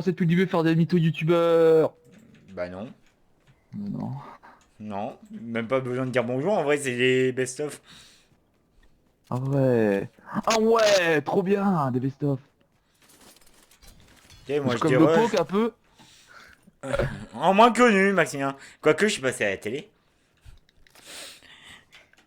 C'est plus du veut faire des mythos youtubeurs. Bah non. Non. Non. Même pas besoin de dire bonjour. En vrai, c'est les best-of. Ah ouais. Ah ouais, trop bien, des best-of. Ok, moi C'est je comme le dirais. poke un peu. En moins connu, Maximien. Quoique, je suis passé à la télé.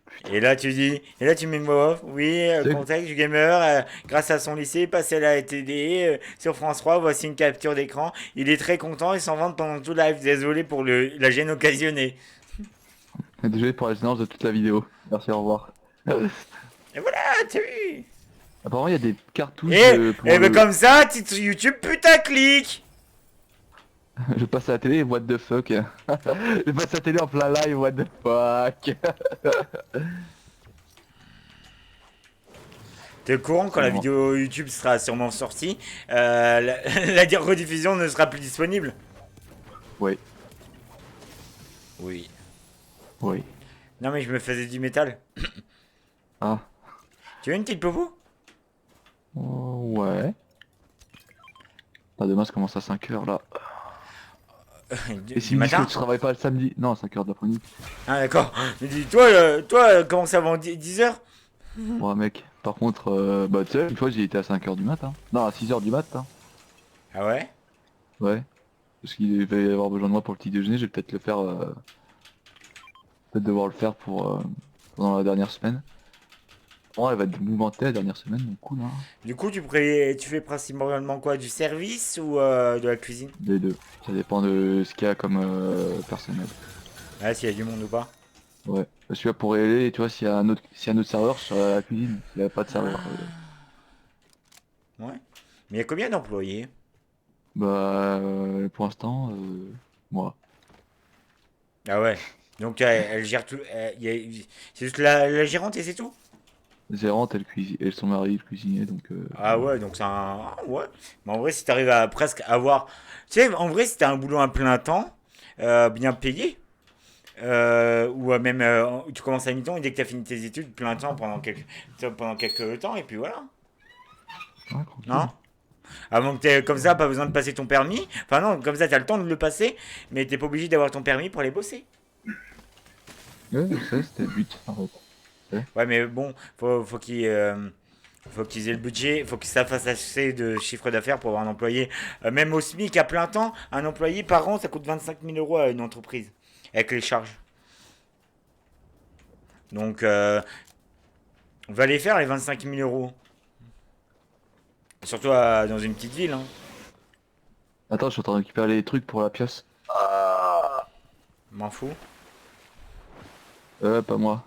Putain. Et là, tu dis. Et là, tu mets une voix off. Oui, C'est contexte du gamer, grâce à son lycée, passé à la télé, sur France 3, voici une capture d'écran. Il est très content et s'en vante pendant tout le live. Désolé pour la gêne occasionnée. désolé pour la gênance de toute la vidéo. Merci, au revoir. Et voilà, t'as vu. Apparemment, il y a des cartouches Et pour ben le. comme ça, titre YouTube putaclic. Je passe à la télé, what the fuck. Je passe à la télé en plein live, what the fuck. T'es au courant quand C'est la marrant. vidéo YouTube sera sûrement sortie, la rediffusion ne sera plus disponible. Oui, Oui. oui. Non mais je me faisais du métal. Ah. Tu veux une petite popo? Oh, ouais. Ah, demain, ça commence à 5h là. Et Du s'ils me disent que matin? tu travailles pas le samedi. Non, 5h de l'après-midi. Ah d'accord. Je dis, toi, comment ça avant 10 heures? Ouais, mec. Par contre, bah, tu sais, une fois, j'ai été à 5h du matin. Non, à 6h du matin. Ah ouais? Ouais. Parce qu'il va y avoir besoin de moi pour le petit déjeuner, je vais peut-être le faire, peut-être devoir le faire pour pendant la dernière semaine. Bon, elle va être mouvementée la dernière semaine, donc cool, hein. Du coup, tu fais principalement quoi? Du service ou de la cuisine? Les deux. Ça dépend de ce qu'il y a comme personnel. Ah, s'il y a du monde ou pas. Ouais. Parce que là, pour y aller, tu vois, s'il y a un autre serveur, je serai à la cuisine. S'il n'y a pas de serveur. Ouais. Mais il y a combien d'employés? Bah, pour l'instant, moi. Ah ouais. Donc elle gère tout. C'est juste la gérante et c'est tout? Gérante, elle son mari, le cuisinier, donc Ah voilà. ouais, donc c'est un. Ah ouais. Mais en vrai, si t'arrives à presque avoir. Tu sais, en vrai, si t'as un boulot à plein temps, bien payé, ou même tu commences à mi-temps et dès que t'as fini tes études, plein temps pendant quelques temps, et puis voilà. Ouais, tranquille. Non? Avant que t'aies comme ça, pas besoin de passer ton permis. Enfin non, comme ça, t'as le temps de le passer, mais t'es pas obligé d'avoir ton permis pour aller bosser. Ouais, je sais, c'était le but, en fait. Ouais. Ouais, mais bon, faut qu'ils aient le budget, faut qu'ils ça fasse assez de chiffre d'affaires pour avoir un employé. Même au SMIC à plein temps, un employé par an, ça coûte 25 000 € à une entreprise, avec les charges. Donc, on va les faire les 25 000 €. Surtout dans une petite ville. Hein. Attends, je suis en train de récupérer les trucs pour la pièce. Ah, M'en fous. pas moi.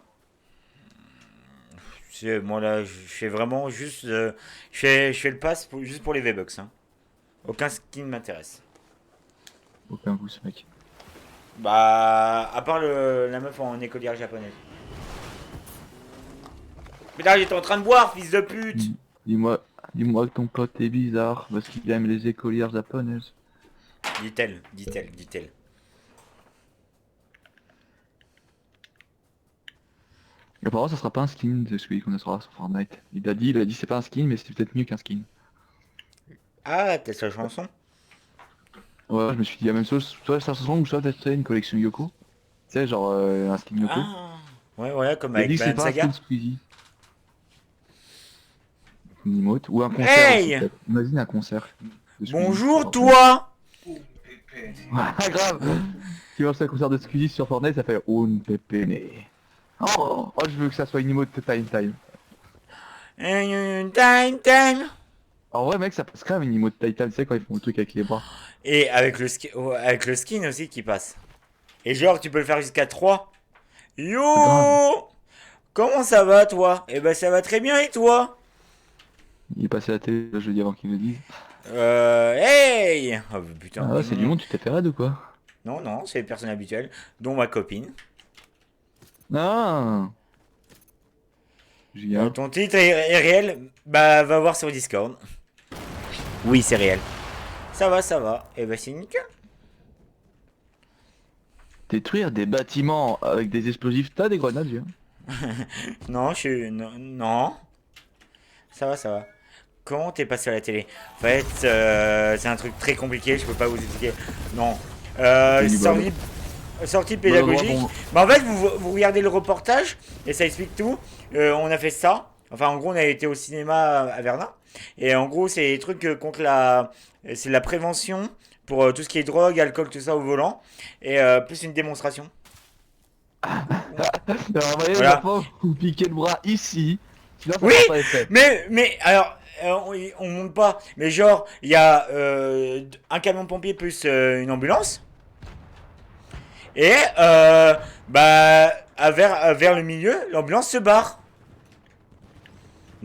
Moi là, je fais vraiment juste. Je fais le pass juste pour les V-Bucks. Hein. Aucun skin m'intéresse. Aucun vous, ce mec. Bah, à part la meuf en écolière japonaise. Mais là, j'étais en train de boire, fils de pute! Dis- Dis-moi, dis-moi que ton pote est bizarre parce qu'il aime les écolières japonaises. Dit-elle, dit-elle, dit-elle. Apparemment, ça sera pas un skin de celui qu'on sera sur Fortnite. Il a dit c'est pas un skin, mais c'est peut-être mieux qu'un skin. Ah, t'as sa chanson? Ouais, je me suis dit la même chose. Soit ça se ressemble, ou soit peut-être une collection Yoko. Tu sais, genre un skin Yoko. Ah, ouais, ouais, comme Il a dit avec que c'est Banane pas un skin Saga. Squeezie. Une emote. Ou un concert aussi, Hey! peut-être. Imagine un concert de Squeezie sur Bonjour, Fortnite. toi! Ouais, grave. Tu vois, un concert de Squeezie sur Fortnite, ça fait un pépéné. Oh, je veux que ça soit une emote de Time Time. Time, time! En vrai, mec, ça passe quand même une emote Time Time, tu sais, quand ils font le truc avec les bras. Et avec le skin aussi qui passe. Et genre, tu peux le faire jusqu'à 3. Grave. Yo! Comment ça va, toi? Eh ben, ça va très bien, et toi? Il est passé à la télé le jeudi avant qu'ils le disent. Hey! Oh, putain. Ah ouais, c'est du monde, tu t'es fait raid ou quoi? Non, non, c'est les personnes habituelles, dont ma copine. Non, Julien. Ton titre est réel? Bah, va voir sur Discord. Oui, c'est réel. Ça va, ça va. Et bah, c'est nickel. Détruire des bâtiments avec des explosifs, t'as des grenades, Julien? Non, non, non. Ça va, ça va. comment t'es passé à la télé? En fait, c'est un truc très compliqué, je peux pas vous expliquer. Non. Sortie, sortie pédagogique. Bah, en fait, vous regardez le reportage et ça explique tout. On a fait ça. Enfin, en gros, on a été au cinéma à Verdun. Et en gros, c'est des trucs contre la. C'est la prévention pour tout ce qui est drogue, alcool, tout ça au volant. Et plus une démonstration. Alors, voyez, je Voilà. vais pas vous piquer le bras ici. Sinon, ça Oui, fera pas effet. mais alors, on monte pas. Mais genre, il y a un camion de pompier plus une ambulance. Et bah, vers le milieu, l'ambulance se barre.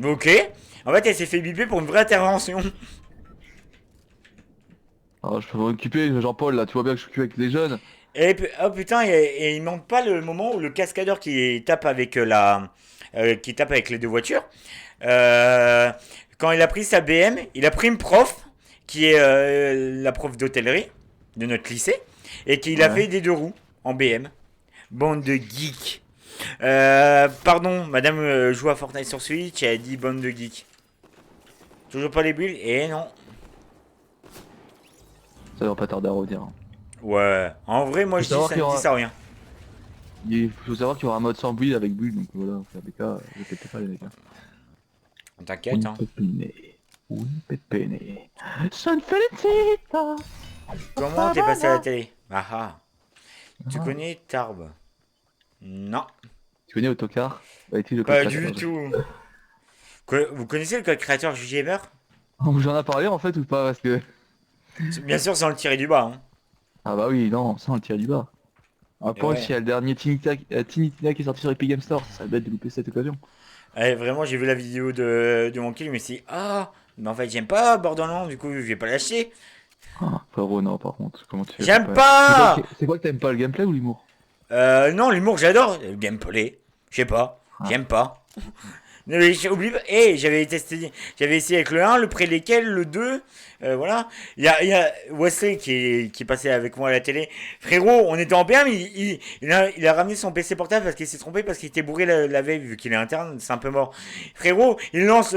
Ok. En fait, elle s'est fait biper pour une vraie intervention. Alors, je peux m'occuper, Jean-Paul, là, tu vois bien que je suis occupé avec les jeunes. Et oh putain, et il manque pas le moment où le cascadeur qui tape avec qui tape avec les deux voitures. euh, Quand il a pris sa BM, il a pris une prof qui est la prof d'hôtellerie de notre lycée et qui a Ouais. fait des deux roues en BM. Bande de geeks. Pardon, madame joue à Fortnite sur Switch, elle a dit bande de geeks. Toujours pas les bulles? Et non. Ça va pas tarder à revenir. Ouais, en vrai, moi Faut je dis savoir ça qu'il y ne dit aura- ça rien. Il faut savoir qu'il y aura un mode sans build avec build, donc voilà, au PK, ne pétez pas les mecs. T'inquiète, hein. Un pepene. Son felicita. Comment t'es passé à la télé? Ah ah. Tu connais Tarbes? Non, Tu connais Autocar? Bah, utilise le code pas créateur. du tout. Vous connaissez le code créateur JGamer? J'en ai parlé en fait ou pas? Parce que. Bien sûr, sans le tirer du bas. Hein. Ah bah oui, non, ça on le tire du bas. Et Après, s'il ouais. y a le dernier Tiny Tina qui est sorti sur Epic Game Store, ça serait bête de louper cette occasion. Vraiment, j'ai vu la vidéo de mon kill, mais c'est ah, mais en fait, j'aime pas Borderlands, du coup, je vais pas lâcher. Ah, frérot, non, par contre, comment tu fais pour J'aime pas. pas! C'est quoi que t'aimes pas, le gameplay ou l'humour? Non, l'humour, j'adore. Le gameplay, je sais pas, Ah. j'aime pas. Non, mais j'ai oublié. Eh, j'avais testé. J'avais essayé avec le 1, le près lesquels, le 2. Voilà. Il y a Wesley qui est passé avec moi à la télé. Frérot, on était en PM. Il a ramené son PC portable parce qu'il s'est trompé, parce qu'il était bourré la veille, vu qu'il est interne. C'est un peu mort. Frérot, il lance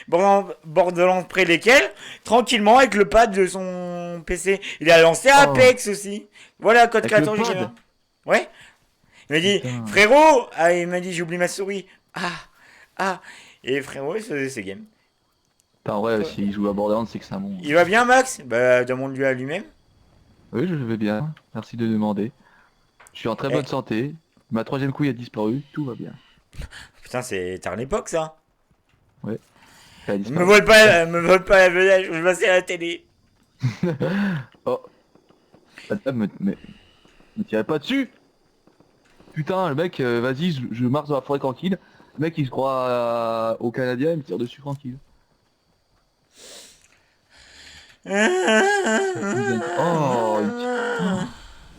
Borderlands près lesquels, tranquillement, avec le pad de son PC. Il a lancé Oh, Apex aussi. Voilà, code avec le créateur pad? GG1. Ouais. Il m'a dit, Putain. frérot, ah, il m'a dit, j'ai oublié ma souris. Ah, et frérot, il faisait ses games. Putain, en vrai, s'il joue à Borderlands, c'est que c'est un bon. Il va bien, Max? Bah, demande-lui à lui-même. Oui, je vais bien, merci de demander. Je suis en très bonne Eh, santé, ma troisième couille a disparu, tout va bien. putain, c'est tard l'époque, ça. Ouais, elle a Me disparu. vole pas, me vole pas la vedette, je vais passer à la télé. Oh, attends, me tirez pas dessus! Putain, le mec, vas-y, je marche dans la forêt tranquille. Le mec, il se croit au Canadien, il me tire dessus tranquille. Oh,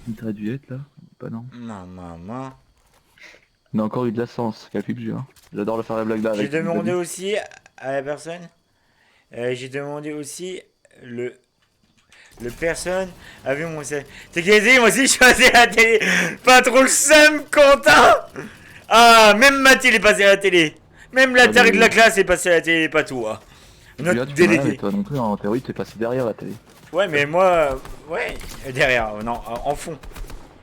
une traduette là? Pas non. Maman. On a encore eu de la sens, quel pub jeu. Hein. J'adore le faire la blague là J'ai avec mes demandé amis. aussi à la personne. J'ai demandé aussi le personne a vu mon. T'es quasi, moi aussi je suis passé à la télé. Pas trop le seum, Quentin. Ah, même Mathilde est passée à la télé. Même la Ah, tarée mais- de la classe est passée à la télé, pas toi. Julien, Notre tu peux rien, mais délégué. toi non plus, hein. En théorie, t'es passé derrière la télé. Ouais, mais moi, ouais, derrière, non, en fond.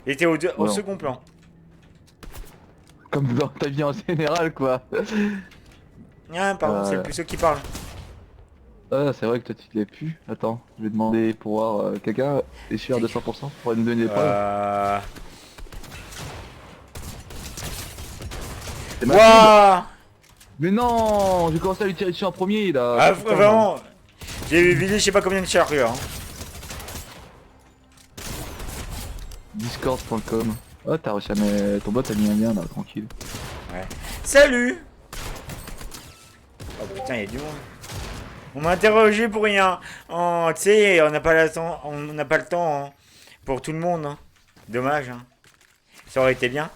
Il était au Ouais, second plan. comme dans ta vie en général, quoi. Ah, pardon, c'est le plus ceux qui parle. Ah, c'est vrai que toi tu l'as pu. Attends, je vais demander pour voir quelqu'un est sûr de 100% pour me donner des preuves. C'est ma cible. Wouah. Mais non, j'ai commencé à lui tirer dessus en premier là. Ah, Putain, vraiment. J'ai vidé je sais pas combien de charrues. Hein. Discord.com. Oh, t'as réussi à mettre. Ton bot a mis un lien là, tranquille. Ouais. Salut. Oh putain, il y a du monde. On m'a interrogé pour rien. Oh, tu sais, on n'a pas le temps, hein, pour tout le monde. Hein. Dommage. Hein. Ça aurait été bien.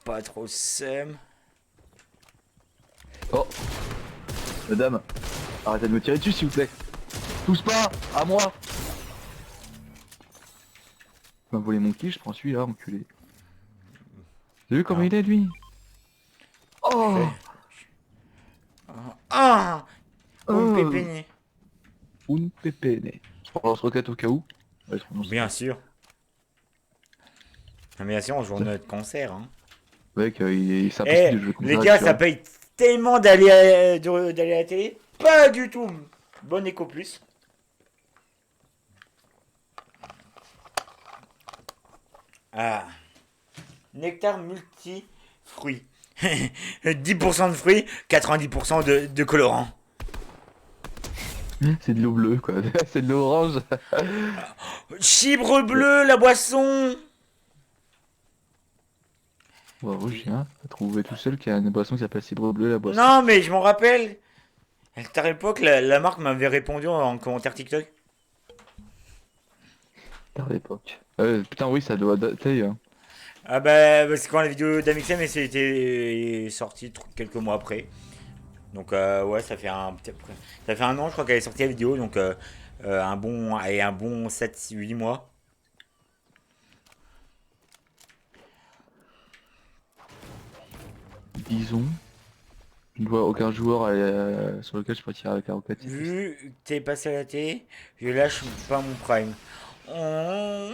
Pas trop seum. Oh, madame, arrêtez de me tirer dessus s'il vous plaît. Touche pas, à moi. Tu m'as volé mon kill, je prends celui-là, enculé. T'as vu comment Ah. il est lui? Oh, Ah, un Oh, pépé. un pépéne. Je prends lance-roquette au cas où. Ouais, je prends Bien lance-roquette. sûr. Ah, bien sûr, on joue notre concert. Hein. Mec, c'est impossible Eh, de jouer comme les ça, gars, tu ça vois. paye tellement d'aller à la télé. Pas du tout. Bon éco plus. Ah, nectar multi-fruits. 10% de fruits, 90% de colorants. C'est de l'eau bleue, quoi. C'est de l'eau orange. Chibre bleu, la boisson. Bravo, chien. T'as trouvé tout seul qu'il y a une boisson qui s'appelle Cibre Bleu, la boisson. Non, mais je m'en rappelle. À l'époque, la marque m'avait répondu en commentaire TikTok. Tard l'époque. Putain, oui, ça doit dater, hein. Ah bah, c'est quand la vidéo d'Amixem et c'était sorti quelques mois après. Donc ouais, ça fait un an, je crois qu'elle est sortie la vidéo, donc un bon 7 8 mois. Bison. Je ne vois aucun joueur sur lequel je peux tirer avec la roquette, c'est triste. Vu que t'es passé à la télé, je lâche pas mon prime. Oh.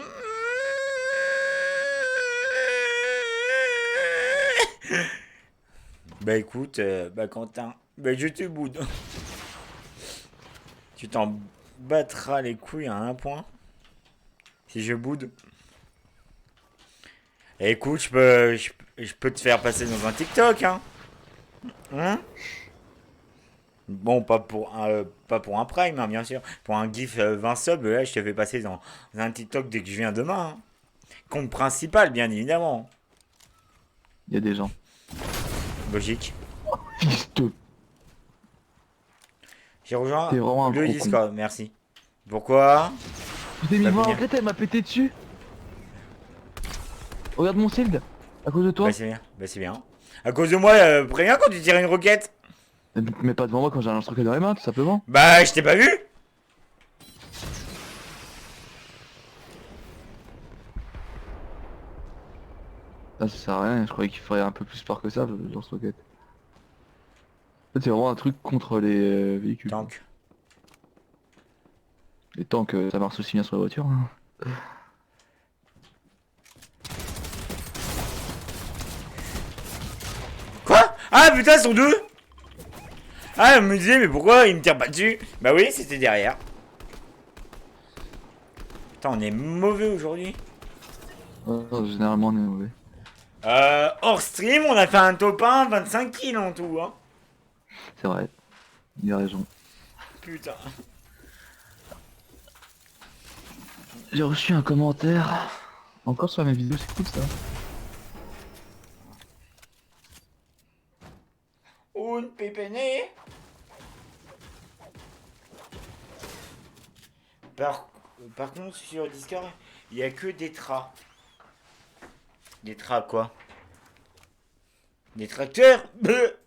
Bah écoute, bah Quentin, bah je te boude. Tu t'en battras les couilles à un point si je boude. Écoute, je peux te faire passer dans un TikTok, hein. Hein. Bon, pas pour un prime, hein, bien sûr. Pour un gif 20 subs, là, je te fais passer dans un TikTok dès que je viens demain. Hein. Compte principal, bien évidemment. Il y a des gens. Logique. Fils de... J'ai rejoint T'es vraiment un le gros con. Discord, merci. Pourquoi? Je t'ai mis Bah, ma bien. roquette, elle m'a pété dessus. Regarde mon shield. À cause de Bah toi. c'est bien, bah c'est bien. À cause de moi, préviens quand tu tires une roquette. Mais pas devant moi quand j'ai un lance-roquette dans les mains, tout simplement. Bah, je t'ai pas vu. Ah, ça sert à rien, je croyais qu'il ferait un peu plus fort que ça, le lance-roquette. En fait, c'est vraiment un truc contre les véhicules, quoi. Tank. Les tanks, ça marche aussi bien sur la voiture, hein. Quoi? Ah putain, ils sont deux. Ah, elle me disait, mais pourquoi il me tire pas dessus? Bah oui, c'était derrière. Putain, on est mauvais aujourd'hui. Généralement, on est mauvais. Hors stream, on a fait un top 1, 25 kills en tout, hein. C'est vrai. Il a raison. Putain. J'ai reçu un commentaire. Encore sur mes vidéos, c'est cool ça. Un pépéné. Par, par contre, sur Discord, il y a que des tras. Des tras quoi? Des tracteurs. Bleu.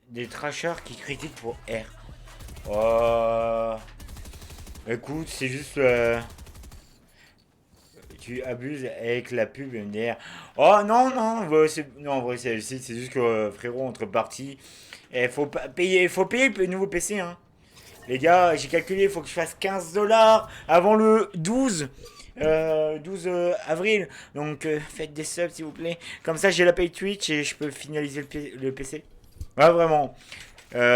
Des trashers qui critiquent pour R. Écoute, c'est juste... tu abuses avec la pub MDR. Oh non, non, non, en vrai, c'est juste que frérot, entre parties, faut payer le nouveau PC. Hein. Les gars, j'ai calculé, il faut que je fasse 15 dollars avant le 12 avril. Donc faites des subs s'il vous plaît. Comme ça, j'ai la paye Twitch et je peux finaliser le PC. Ouais, vraiment.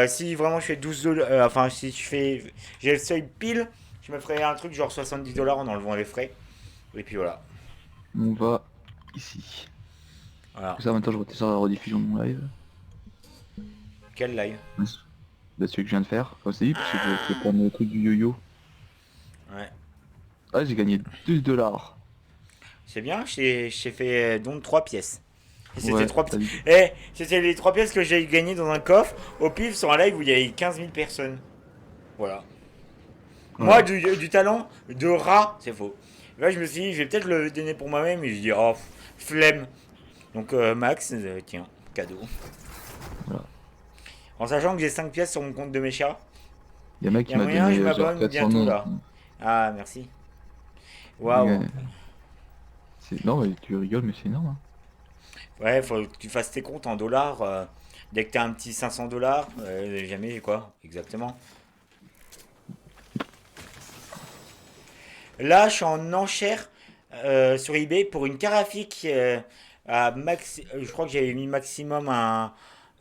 Si vraiment je fais 12 dollars, enfin, si je fais. J'ai le seuil pile, je me ferais un truc genre 70 dollars en enlevant les frais. Et puis voilà. On va ici. Voilà. Ça, en même temps, je retire la rediffusion de mon live. Quel live? Là, celui que je viens de faire, comme c'est dit, parce que je vais prendre le truc du yo-yo. Ouais. Ah, j'ai gagné 2 dollars. C'est bien, j'ai fait donc 3 pièces. Et c'était Ouais, 3 t'as dit. Eh, c'était les 3 pièces que j'ai gagnées dans un coffre au pif sur un live où il y avait 15 000 personnes. Voilà. Moi, Voilà. du talent de rat, c'est faux. Là, je me suis dit, je vais peut-être le donner pour moi-même. Et je dis, oh, flemme. Donc, Max, tiens, cadeau. Voilà. En sachant que j'ai 5 pièces sur mon compte de Mécha. Il y a un mec Il y qui a m'a moyen, je donné genre m'abonne 400 bientôt noms. là. Ah, merci. Ouais, Waouh. non, mais tu rigoles, mais c'est énorme. Hein. Ouais, faut que tu fasses tes comptes en dollars. Dès que t'as un petit 500 dollars, jamais quoi, exactement. Là, je suis en enchère sur eBay pour une carafique à je crois que j'avais mis maximum un.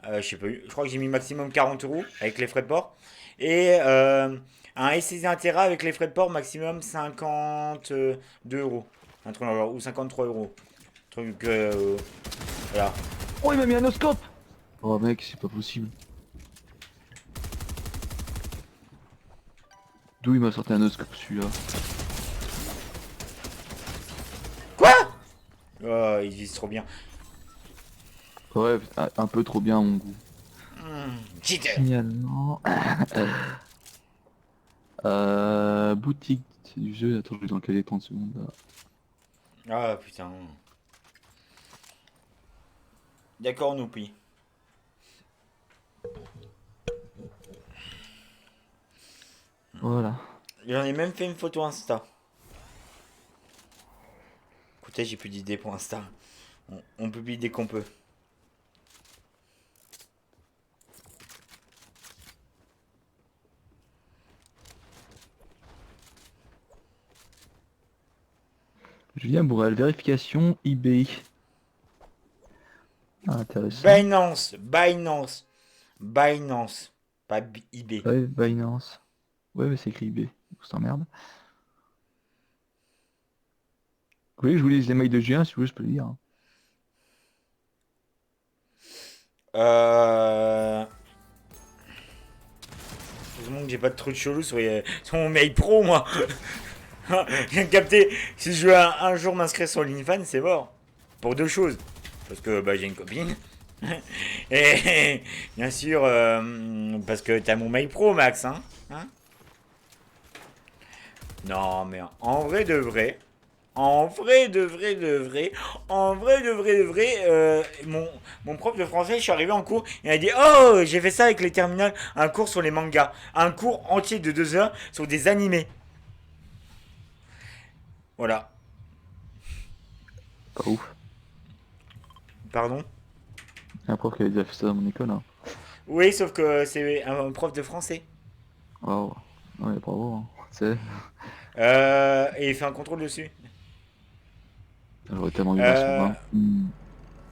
Je sais pas, je crois que j'ai mis maximum 40 euros avec les frais de port. Et un SSD 1 Tera avec les frais de port maximum 52 euros. Un truc dans le genre, ou 53 euros. Truc. Voilà. Oh, il m'a mis un oscope. Oh mec, c'est pas possible. D'où il m'a sorti un oscope celui-là? Quoi? Oh, il vise trop bien. Ouais, un peu trop bien à mon goût. Cheater. Signalement. Boutique du jeu. Attends, je vais dans quel 30 secondes là. Ah putain. D'accord, Noupi. Voilà. J'en ai même fait une photo Insta. Écoutez, j'ai plus d'idées pour Insta. On publie dès qu'on peut. Julien Bourrel, vérification eBay. Ah, intéressant. Binance. Pas eBay. Ouais, Binance. Ouais, mais c'est écrit eBay. On s'emmerde. Vous voulez que je vous lise les mails de Julien, si vous voulez, je peux le lire. Hein. Euh... Heureusement que j'ai pas de trucs chelous sur mon mail pro, moi. Je viens de capter. Si je veux un jour m'inscrire sur l'Infan, c'est mort. Pour deux choses. Parce que bah, j'ai une copine. Et bien sûr, parce que t'as mon mail pro, Max. Hein. Non, mais en vrai de vrai. En vrai de vrai de vrai, en vrai de vrai de vrai, mon prof de français, je suis arrivé en cours, il m'a dit oh, j'ai fait ça avec les terminales, un cours sur les mangas, un cours entier de 2 heures sur des animés. Voilà. Pas ouf. Pardon. Il y a un prof qui avait déjà fait ça dans mon école. Hein. Oui, sauf que c'est un prof de français. Waouh. Ouais, bravo. Hein. C'est... Et il fait un contrôle dessus. J'aurais tellement eu 20 sur Euh, 20. Hmm.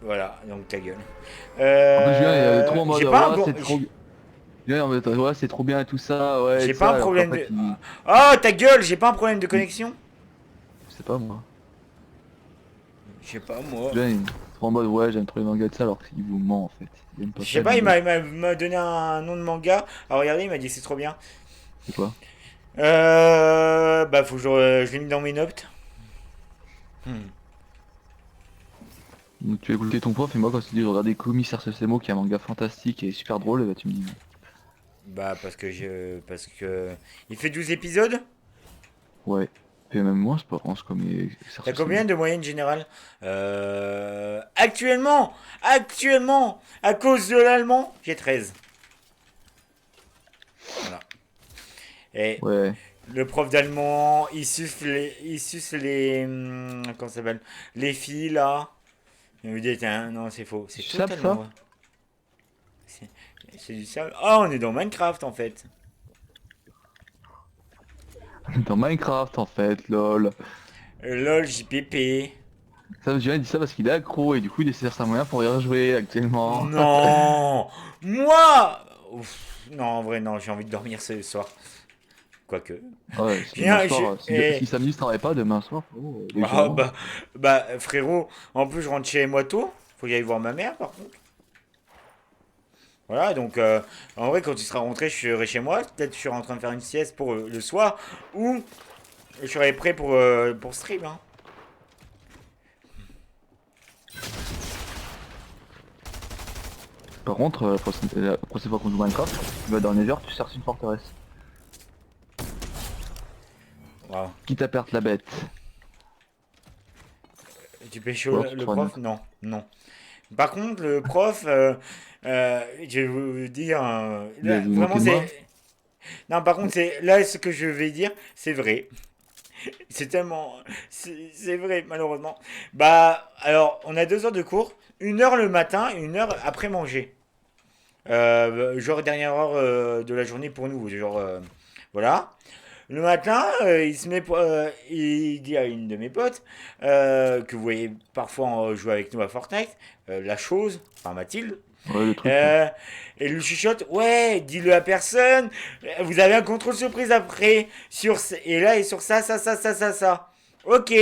voilà, donc ta gueule. En plus, Julien, il est trop en mode, J'ai pas un ouais, bon. c'est trop bien. Julien, en mode, ouais, c'est trop bien et tout ça, ouais, et J'ai tout pas un ça, alors qu'en problème fait, de. Oh, ta gueule, j'ai pas un problème de connexion. je sais pas moi. Je sais pas moi. Julien, il est trop en mode, ouais, j'aime trop les mangas de ça, alors qu'il vous ment en fait. Il aime pas Je ça, sais les pas, mangas. il m'a donné un nom de manga. Alors regardez, il m'a dit que c'est trop bien. C'est quoi? Bah faut que je l'ai mis dans mes notes. Hmm. Donc tu as écouté ton prof et moi quand tu dis regarder Commissaire Semo qui est un manga fantastique et super drôle, et bah tu me dis non. Bah parce que il fait 12 épisodes. Ouais. Et même moi, je pense comme T'as Commissaire combien Semo. de moyenne générale actuellement, à cause de l'allemand, j'ai 13. Voilà. Et Ouais. le prof d'allemand, il suce comment ça s'appelle? Les filles là. Il me dit, tiens, non, c'est faux. C'est Tu sais totalement ça? vrai. C'est c'est du sable. Ah, on est dans Minecraft en fait. Dans Minecraft en fait, lol. LOL, JPP. Ça, Julien dit ça parce qu'il est accro et du coup il essaie de faire sa moyen pour y rejouer actuellement. Non, moi. Ouf, non, en vrai, non, j'ai envie de dormir ce soir. Quoique. Ouais, c'est demain Viens, soir. Si samedi je travaille pas, demain soir, oh, Ah, légèrement. bah, frérot, en plus, je rentre chez moi tôt. Faut que j'aille voir ma mère, par contre. Voilà, donc, en vrai, quand tu seras rentré, je serai chez moi. Peut-être je serai en train de faire une sieste pour le soir. Ou je serai prêt pour stream, hein. Par contre, la prochaine fois qu'on joue Minecraft, tu vas dans le Nether, tu cherches une forteresse. Wow. Quitte à perdre la bête. Tu pécho Ou alors tu le trouves un prof? autre. Non, non. Par contre, le prof, je vais vous dire, Vous là, vous vraiment, moquez de moi? non, par contre, là, ce que je vais dire, c'est vrai. C'est tellement, c'est vrai, malheureusement. Bah, alors, on a 2 heures de cours, 1 heure le matin et 1 heure après manger. Genre dernière heure de la journée pour nous, genre, voilà. Le matin, il se met, il dit à une de mes potes, que vous voyez parfois jouer avec nous à Fortnite, la chose, enfin Mathilde, Ouais, le truc, quoi. euh, et lui chuchote, ouais, dis-le à personne, vous avez un contrôle surprise après, et là, et sur ça, ça, ça, ça, ça, ça. Ok.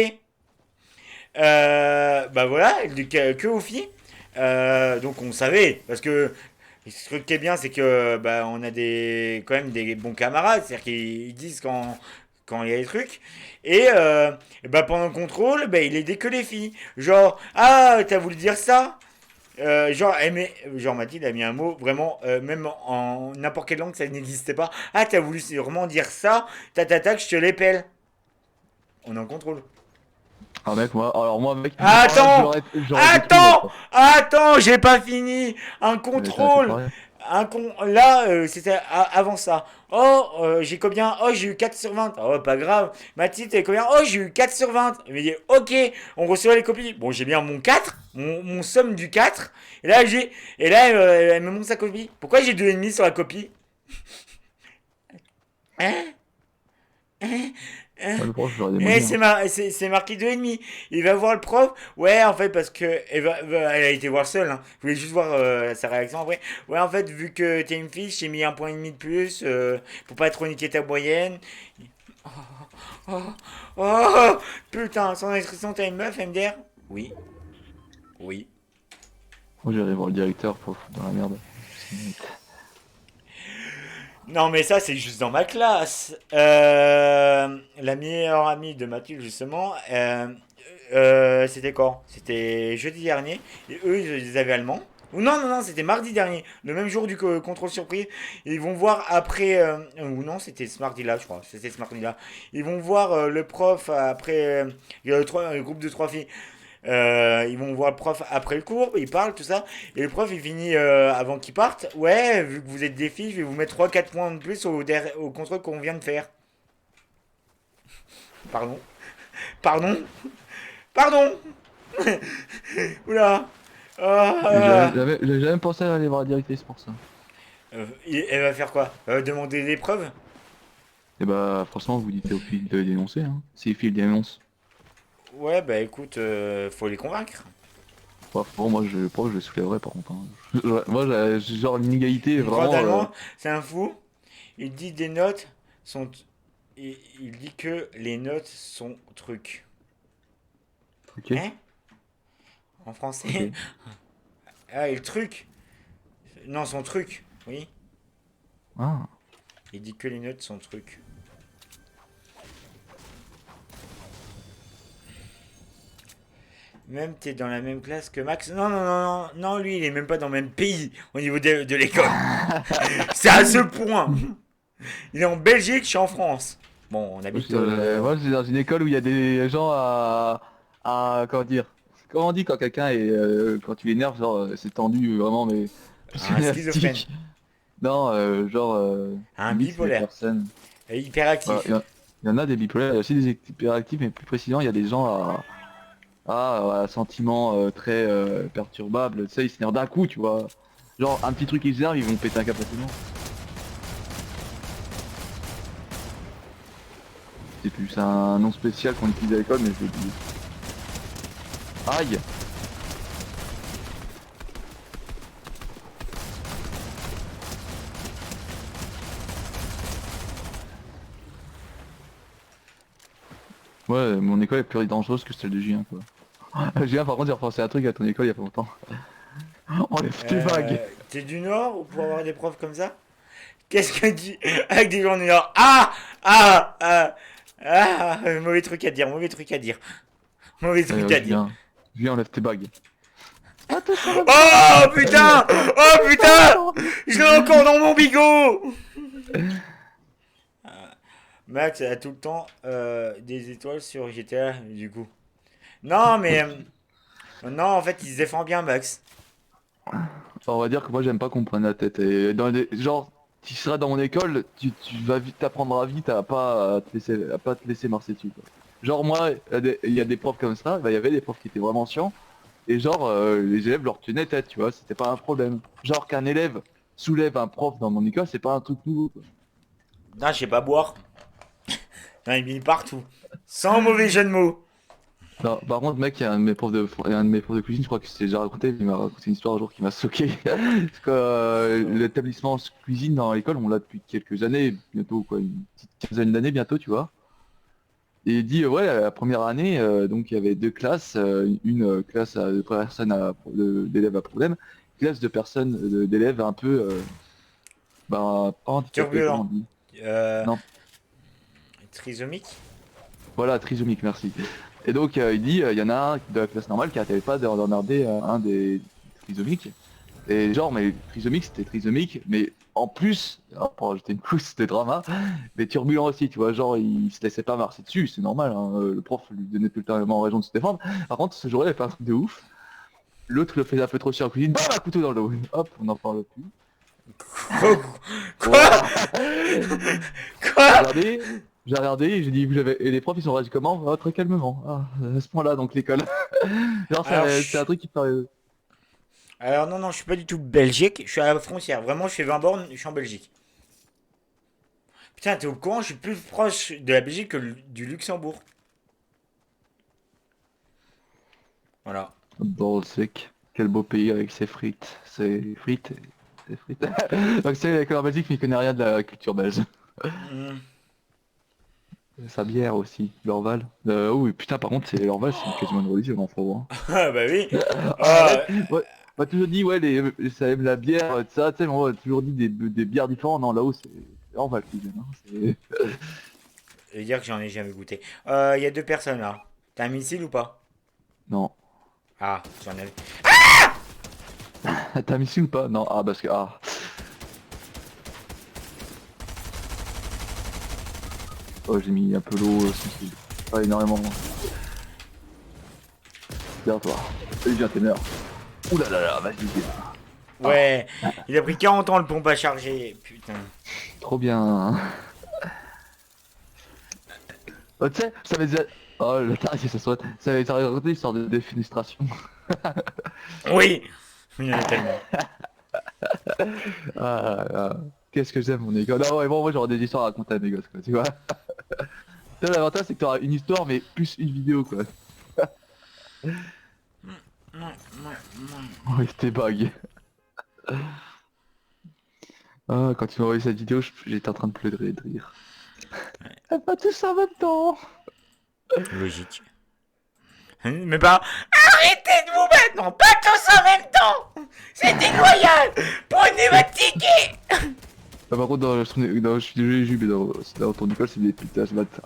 Bah voilà, elle dit que aux filles. Donc on savait, parce que ce truc qui est bien, c'est que bah, on a quand même des bons camarades, c'est-à-dire qu'ils disent quand il y a des trucs. Et bah, pendant le contrôle, bah, il aidait que les filles. Genre, ah, t'as voulu dire ça? Genre Mathilde a mis un mot vraiment, même en n'importe quelle langue, ça n'existait pas. Ah, t'as voulu vraiment dire ça? Tac, je te l'épelle. On est en contrôle. Ah mec, moi mec, oh, Attends, j'aurais détruit mon prof. attends, j'ai pas fini. Un Mais t'arrêtais contrôle. pas rien. Là, c'était avant ça. Oh, j'ai combien? Oh, j'ai eu 4 sur 20. Oh, pas grave. Mathilde, t'as combien? Oh, j'ai eu 4 sur 20. Il me dit, ok, on reçoit les copies. Bon, j'ai bien mon 4, mon somme du 4. Et là, elle me montre sa copie. Pourquoi j'ai 2,5 sur la copie? Hein? Hein? Ouais, Hein. le prof, j'aurais démoli, hein. C'est marqué 2,5. Il va voir le prof. Ouais, en fait, parce que elle a été voir seule. Hein. Je voulais juste voir sa réaction après. Ouais, en fait, vu que t'es une fille, j'ai mis 1,5 point de plus pour pas trop niquer ta moyenne. Oh, oh, putain, sans inscription, t'as une meuf, MDR? Oui, oui. Moi, j'irais voir le directeur pour le foutre dans la merde. Non, mais ça, c'est juste dans ma classe. La meilleure amie de Mathilde, justement, c'était quand? C'était jeudi dernier. Et eux, ils avaient allemand. Ou non, non, non, c'était mardi dernier. Le même jour du contrôle surprise. Ils vont voir après. Ou non, c'était ce mardi-là, je crois. C'était ce mardi-là. Ils vont voir le prof après. Il y a un groupe de 3 filles. Ils vont voir le prof après le cours, ils parlent, tout ça. Et le prof, il finit avant qu'ils partent. Ouais, vu que vous êtes des filles, je vais vous mettre 3 4 points de plus au contrôle qu'on vient de faire. Pardon. Pardon. Pardon. Oula. Ah. J'avais jamais pensé à aller voir la directrice pour ça. Elle va faire quoi? Elle va demander des preuves? Et bah, franchement, vous dites aux filles de dénoncer, hein. Si les filles dénoncent. Ouais, bah écoute, faut les convaincre. Ouais, bon, moi, je le soulèverais par contre, hein. Moi, genre, l'inégalité, Une prof vraiment. d'allemand, c'est un fou. Il dit des notes sont. Il dit que les notes sont trucs. Ok, Hein? En ok. français? Ah, et le truc? Non, son truc, oui. Ah, Il dit que les notes sont truc. Même t'es dans la même classe que Max. Non, non, non, non, non, lui, il est même pas dans le même pays au niveau de l'école. C'est à ce point. Il est en Belgique, je suis en France. Bon, on habite. moi, je suis dans une école où il y a des gens comment dire? Comment on dit quand quelqu'un est, quand tu l'énerves, genre, c'est tendu, vraiment, mais plus Un schizophrène. élastique. Non, genre, Un limite, c'est des bipolaire. personnes. Voilà, Hyperactif. il y en a des bipolaires, il y a aussi des hyperactifs, mais plus précisément, il y a des gens à sentiments très perturbables. Tu sais, ils s'énervent d'un coup, tu vois. Genre, un petit truc qui s'énerve, ils vont péter un câble facilement. C'est plus un nom spécial qu'on utilise à l'école, mais je l'ai oublié. Aïe! Ouais, mon école est plus dangereuse que celle de Julien, quoi. Julien, par contre, j'ai repensé à un truc à ton école il y a pas longtemps. Enlève tes bagues! T'es du Nord ou pour avoir des profs comme ça? Qu'est-ce que tu. Avec des gens du Nord. Ah! Ah! Ah! Ah! Mauvais truc à dire, mauvais truc à dire. Mauvais truc à dire. Julien, enlève tes bagues. Attention, la Oh putain! Oh putain! bague! Je l'ai encore dans mon bigot! Max a tout le temps des étoiles sur GTA, du coup. Non, mais Non, en fait, il se défend bien, Max. On va dire que moi j'aime pas qu'on prenne la tête. Et genre, tu seras dans mon école, tu vas vite t'apprendras vite à pas te laisser marcher dessus, quoi. Genre moi, il y a des profs comme ça, bah, il y avait des profs qui étaient vraiment chiants, et genre les élèves leur tenaient tête, tu vois, c'était pas un problème. Genre qu'un élève soulève un prof dans mon école, c'est pas un truc nouveau, quoi. Non, je sais pas boire. J'en ai mis partout. Sans mauvais jeu de mots. Non, par contre, mec, il y a un de mes profs de cuisine, je crois que je t'ai déjà raconté, il m'a raconté une histoire un jour qui m'a choqué. Parce que l'établissement cuisine dans l'école, on l'a depuis quelques années, bientôt quoi, une petite quinzaine d'années bientôt, tu vois. Et il dit, ouais, la première année, donc il y avait deux classes, une classe de personnes d'élèves à problème, classe de personnes, d'élèves un peu, bah, pas handicapés, comment on Turbulent. dit. Euh, Non, trisomique. voilà, trisomique, merci. Et donc il dit, il y en a un de la classe normale qui n'arrêtait pas d'emmerder un des trisomiques. Et genre, mais trisomique, c'était trisomique, mais en plus, alors, pour rajouter une couche, c'était drama, mais turbulent aussi, tu vois, genre, il se laissait pas marcher dessus, c'est normal, hein, le prof lui donnait tout le temps raison de se défendre. Par contre, ce jour-là, il a fait un truc de ouf. L'autre le faisait un peu trop chier en cuisine, bam, un couteau dans le dos. Hop, on n'en parle plus. Quoi? Voilà. J'ai Quoi? regardé, j'ai regardé, et j'ai dit, vous avez... Et les profs, ils sont réagis comment? Ah, très calmement. Ah, à ce point-là, donc l'école. Genre, Alors, c'est un truc qui paraît... alors, non, non, je suis pas du tout Belgique. Je suis à la frontière. Vraiment, je fais 20 bornes, je suis en Belgique. Putain, t'es au courant, je suis plus proche de la Belgique que du Luxembourg. Voilà. Bon, sec. Quel beau pays avec ses frites. Ses frites. Ses frites. Donc c'est avec en Belgique, mais il connaît rien de la culture belge. Hmm. Sa bière aussi, l'Orval. Oh oui, putain, par contre, c'est l'Orval, c'est quasiment une religion en France, hein. Ah, bah oui. Ah, Ah, ouais, on m'a toujours dit, ouais, ça aime la bière, tout ça, tu sais, on m'a toujours dit des bières différentes. Non, là-haut, c'est l'Orval qui vient, hein. je veux dire que j'en ai jamais goûté. Il y a deux personnes là. T'as un missile ou pas? Non. Ah, j'en ai. T'as mis ici ou pas? Non, ah, parce que... Ah. Oh, j'ai mis un peu l'eau, sensible. Pas énormément. Viens, toi. Allez, viens, t'es meurs. Ouh là là là, vas-y, viens. Ouais, il a pris 40 ans le pompe à charger. Putain. Trop bien. Oh, tu sais, ça m'est déjà... Oh, le tarif, ça m'avait raconté l'histoire de défenestration. Oui, il y en a tellement. Ah, ah, qu'est-ce que j'aime mon école. Non, ouais, bon, moi j'aurais des histoires à raconter à mes gosses, quoi, tu vois. L'avantage, c'est que t'auras une histoire, mais plus une vidéo, quoi. Oui, c'était bug. Ah, quand tu m'as envoyé cette vidéo, j'étais en train de pleurer de rire. Pas tous en même temps. Logique. Mais pas. Arrêtez de vous mettre, non, pas tous en même temps. C'est déloyal. Prenez votre ticket. Ah, par contre, je suis désolé, Jules, mais dans ton école, c'est des putains, se battre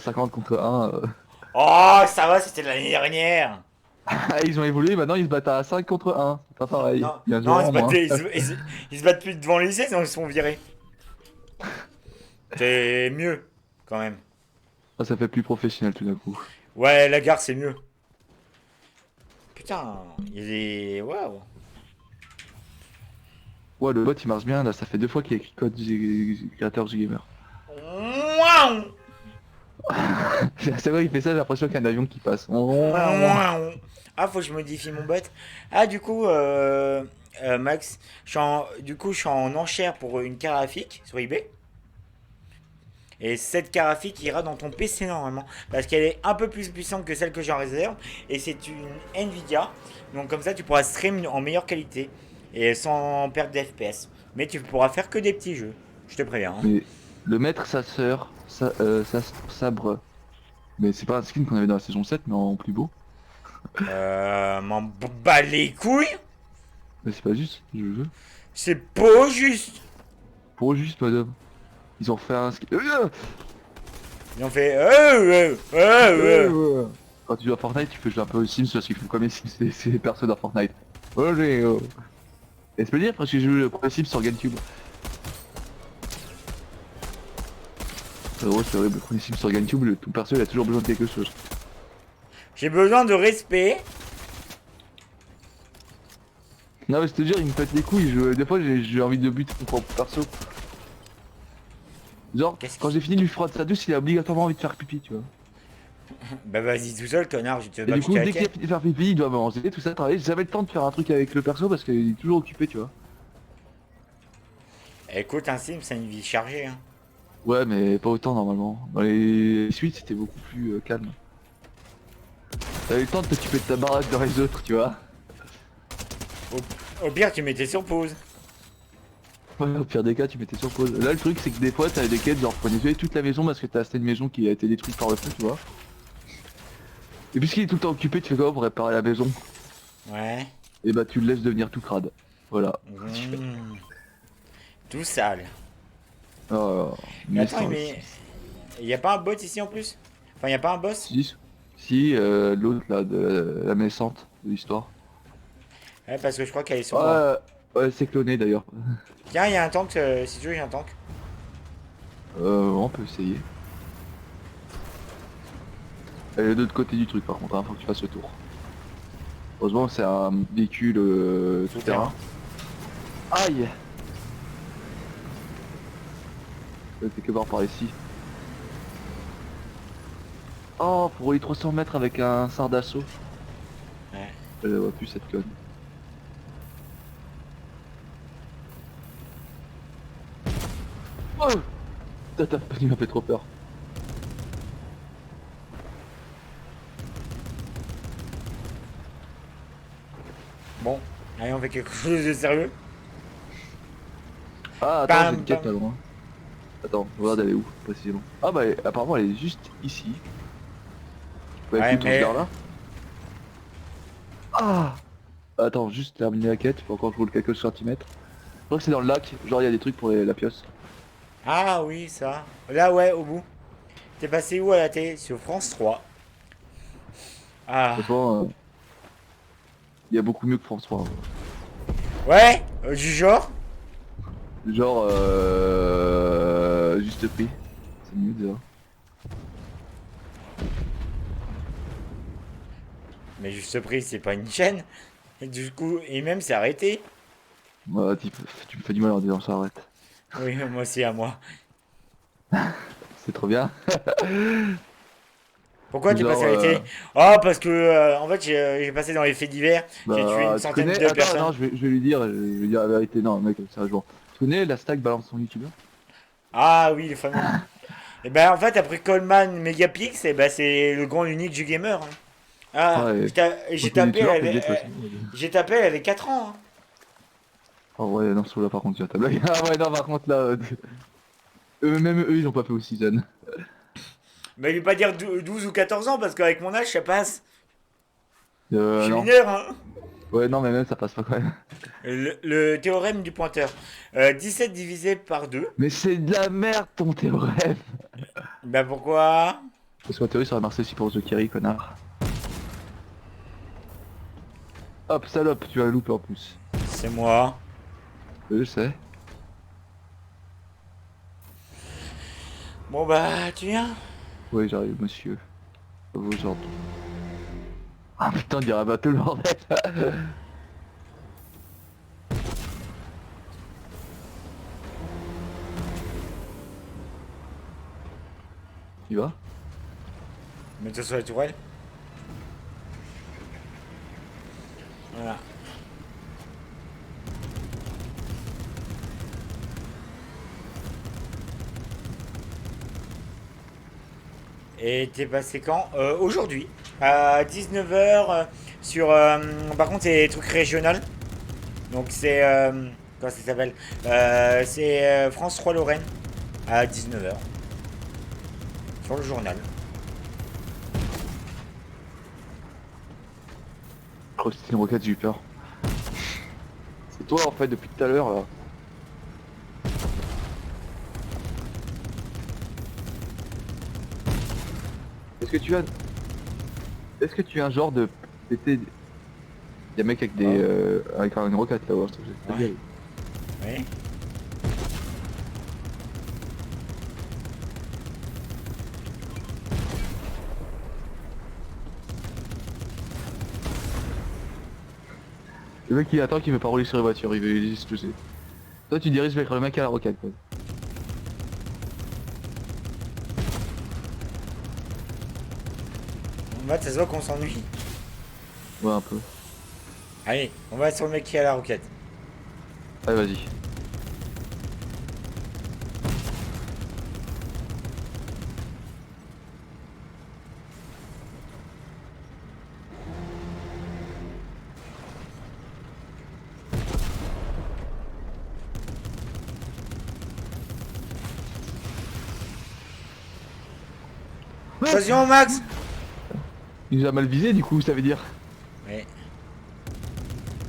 50 contre 1. Oh, ça va, c'était l'année dernière. Ah, ils ont évolué, maintenant ils se battent à 5 contre 1. C'est pas pareil. Non, Il y a un non, joueur en moins. ils se battent plus devant le lycée, sinon ils se font virer. C'est mieux, quand même. Ah, ça fait plus professionnel tout d'un coup. Ouais, la gare, c'est mieux. Putain, il est. Waouh. Ouais, le bot il marche bien, là, ça fait 2 fois qu'il y a écrit code créateur Gamer. Waouh. C'est vrai, il fait ça, j'ai l'impression qu'il y a un avion qui passe. Ah, faut que je modifie mon bot. Ah, du coup, Max, je suis en enchère pour une carafique sur eBay. Et cette carafique ira dans ton PC normalement. Parce qu'elle est un peu plus puissante que celle que j'en réserve. Et c'est une Nvidia. Donc comme ça, tu pourras stream en meilleure qualité. Et sans perte d'FPS. Mais tu pourras faire que des petits jeux. Je te préviens, hein. Mais le maître, sa sœur, sa sabre. Mais c'est pas un skin qu'on avait dans la saison 7, mais en plus beau. M'en bats les couilles. Mais c'est pas juste, je veux. C'est pas juste. Pour juste, madame. Ils ont refait un skin. Ils ont fait. Quand tu joues à Fortnite, tu peux jouer un peu aux Sims parce qu'ils font comme les Sims, c'est les persos dans Fortnite. Et je peux dire parce que j'ai joué le premier Sims sur GameCube. C'est drôle, c'est horrible, le premier Sims sur GameCube, ton perso il a toujours besoin de quelque chose. J'ai besoin de respect. Non mais je te jure, il me pète les couilles, des fois j'ai envie de buter mon propre perso. Genre, Qu'est-ce quand qui... j'ai fini de lui frotter sa douce, il a obligatoirement envie de faire pipi, tu vois. Bah vas-y tout seul, connard, je te Et bats du coup, dès qu'il a avec. fini de faire pipi, il doit manger, tout ça, travailler. J'ai jamais le temps de faire un truc avec le perso parce qu'il est toujours occupé, tu vois. Écoute, un sim, c'est une vie chargée. Hein. Ouais, mais pas autant normalement. Dans les suites, c'était beaucoup plus calme. T'avais le temps de t'occuper de ta baraque dans les autres, tu vois. Au pire, tu mettais sur pause. Ouais, au pire des cas, tu mettais sur pause. Là, le truc, c'est que des fois, t'avais des quêtes, genre, faut nettoyer toute la maison parce que t'as acheté une maison qui a été détruite par le feu, tu vois. Et puisqu'il est tout le temps occupé, tu fais quoi pour réparer la maison? Ouais. Et bah, tu le laisses devenir tout crade. Voilà. Mmh. Tout sale. Oh, Mais mais attends, ça aussi. mais... Y a pas un bot ici en plus? Enfin, y a pas un boss? Si, l'autre là, de la naissante de l'histoire. Ouais, parce que je crois qu'elle est sur moi. Ouais, ouais, c'est cloné d'ailleurs. Tiens, y a un tank, si tu veux, y a un tank. On peut essayer. Elle est de l'autre côté du truc par contre, hein, faut que tu fasses le tour. Heureusement c'est un véhicule tout terrain. Aïe! Quelque part par ici. Oh, pour les 300 mètres avec un sar d'assaut. Ouais. Elle voit plus cette conne. Oh! Il m'a fait trop peur. Bon, allez, on fait quelque chose de sérieux. Ah, attends, j'ai Bam, une quête bam. là loin. Attends, regarde elle est où précisément. Ah bah apparemment elle est juste ici. Bah Ouais, écoute, on se mais... gare là. Ah! Attends, juste terminer la quête, faut encore que je roule quelques centimètres. Je crois que c'est dans le lac, genre il y a des trucs pour la pioche. Ah oui, ça. Là, ouais, au bout. T'es passé où à la télé? Sur France 3. Ah. Franchement, il y a beaucoup mieux que France 3. Ouais, du genre. Genre, juste prix. C'est mieux déjà. Mais juste prix, c'est pas une chaîne. Et du coup, et même c'est arrêté. Ouais, tu me fais du mal en disant ça, arrête. Oui, moi aussi, à moi. C'est trop bien. Pourquoi t'es passé Genre, à la télé? Oh, parce que, en fait, j'ai passé dans les faits divers. J'ai tué une bah, tu centaine connais... de Attends, non, personnes. je vais lui dire, la vérité. Non, mec, sérieusement. Tu connais la stack balance son youtubeur? Ah oui, le fameux. Et ben, en fait, après Coleman Megapix, et ben, c'est le grand unique du gamer. Hein. Ah, Ouais, j'ai quand t'es tapé, elle youtubeur, t'es avait, obligé de passer. j'ai tapé, elle avait 4 ans. Hein. Oh ouais, non, là par contre, tu as ta blague. Ah ouais, non, par contre, là, même eux, ils ont pas fait aussi jeune. Mais il veut pas dire 12 ou 14 ans, parce qu'avec mon âge, ça passe. Je suis Non. mineur, hein. Ouais, non, mais même, ça passe pas quand même. Le théorème du pointeur. 17 divisé par 2. Mais c'est de la merde, ton théorème. Ben pourquoi? Parce qu'en théorie, ça aurait marché aussi pour Zokiri, connard. Hop, salope, tu vas louper en plus. C'est moi. Je sais. Bon bah, tu viens? Oui, j'arrive, monsieur. Vos ordres. Ah putain, on dirait bah tout le bordel. Tu vas? Mets-toi sur la tourelle. Voilà. Et t'es passé quand? Aujourd'hui. À 19h sur... par contre, c'est des trucs régionaux. Donc c'est... comment ça s'appelle? C'est France 3 Lorraine. À 19h. Sur le journal. Oh, c'était une roquette, j'ai eu peur. C'est toi en fait depuis tout à l'heure là. Est-ce que tu as... Est-ce que tu as un genre de... Pété... Y'a un mec avec des... avec une roquette là-haut, je trouve que c'est Ouais. bien. Oui. Le mec il attend qu'il veut pas rouler sur les voitures, il veut juste pousser. Toi tu diriges vers le mec à la roquette quoi. En fait, ça se voit qu'on s'ennuie. Ouais un peu. Allez, on va sur le mec qui a la roquette. Allez vas-y. Attention, Max! Il nous a mal visé du coup ça veut dire. Ouais.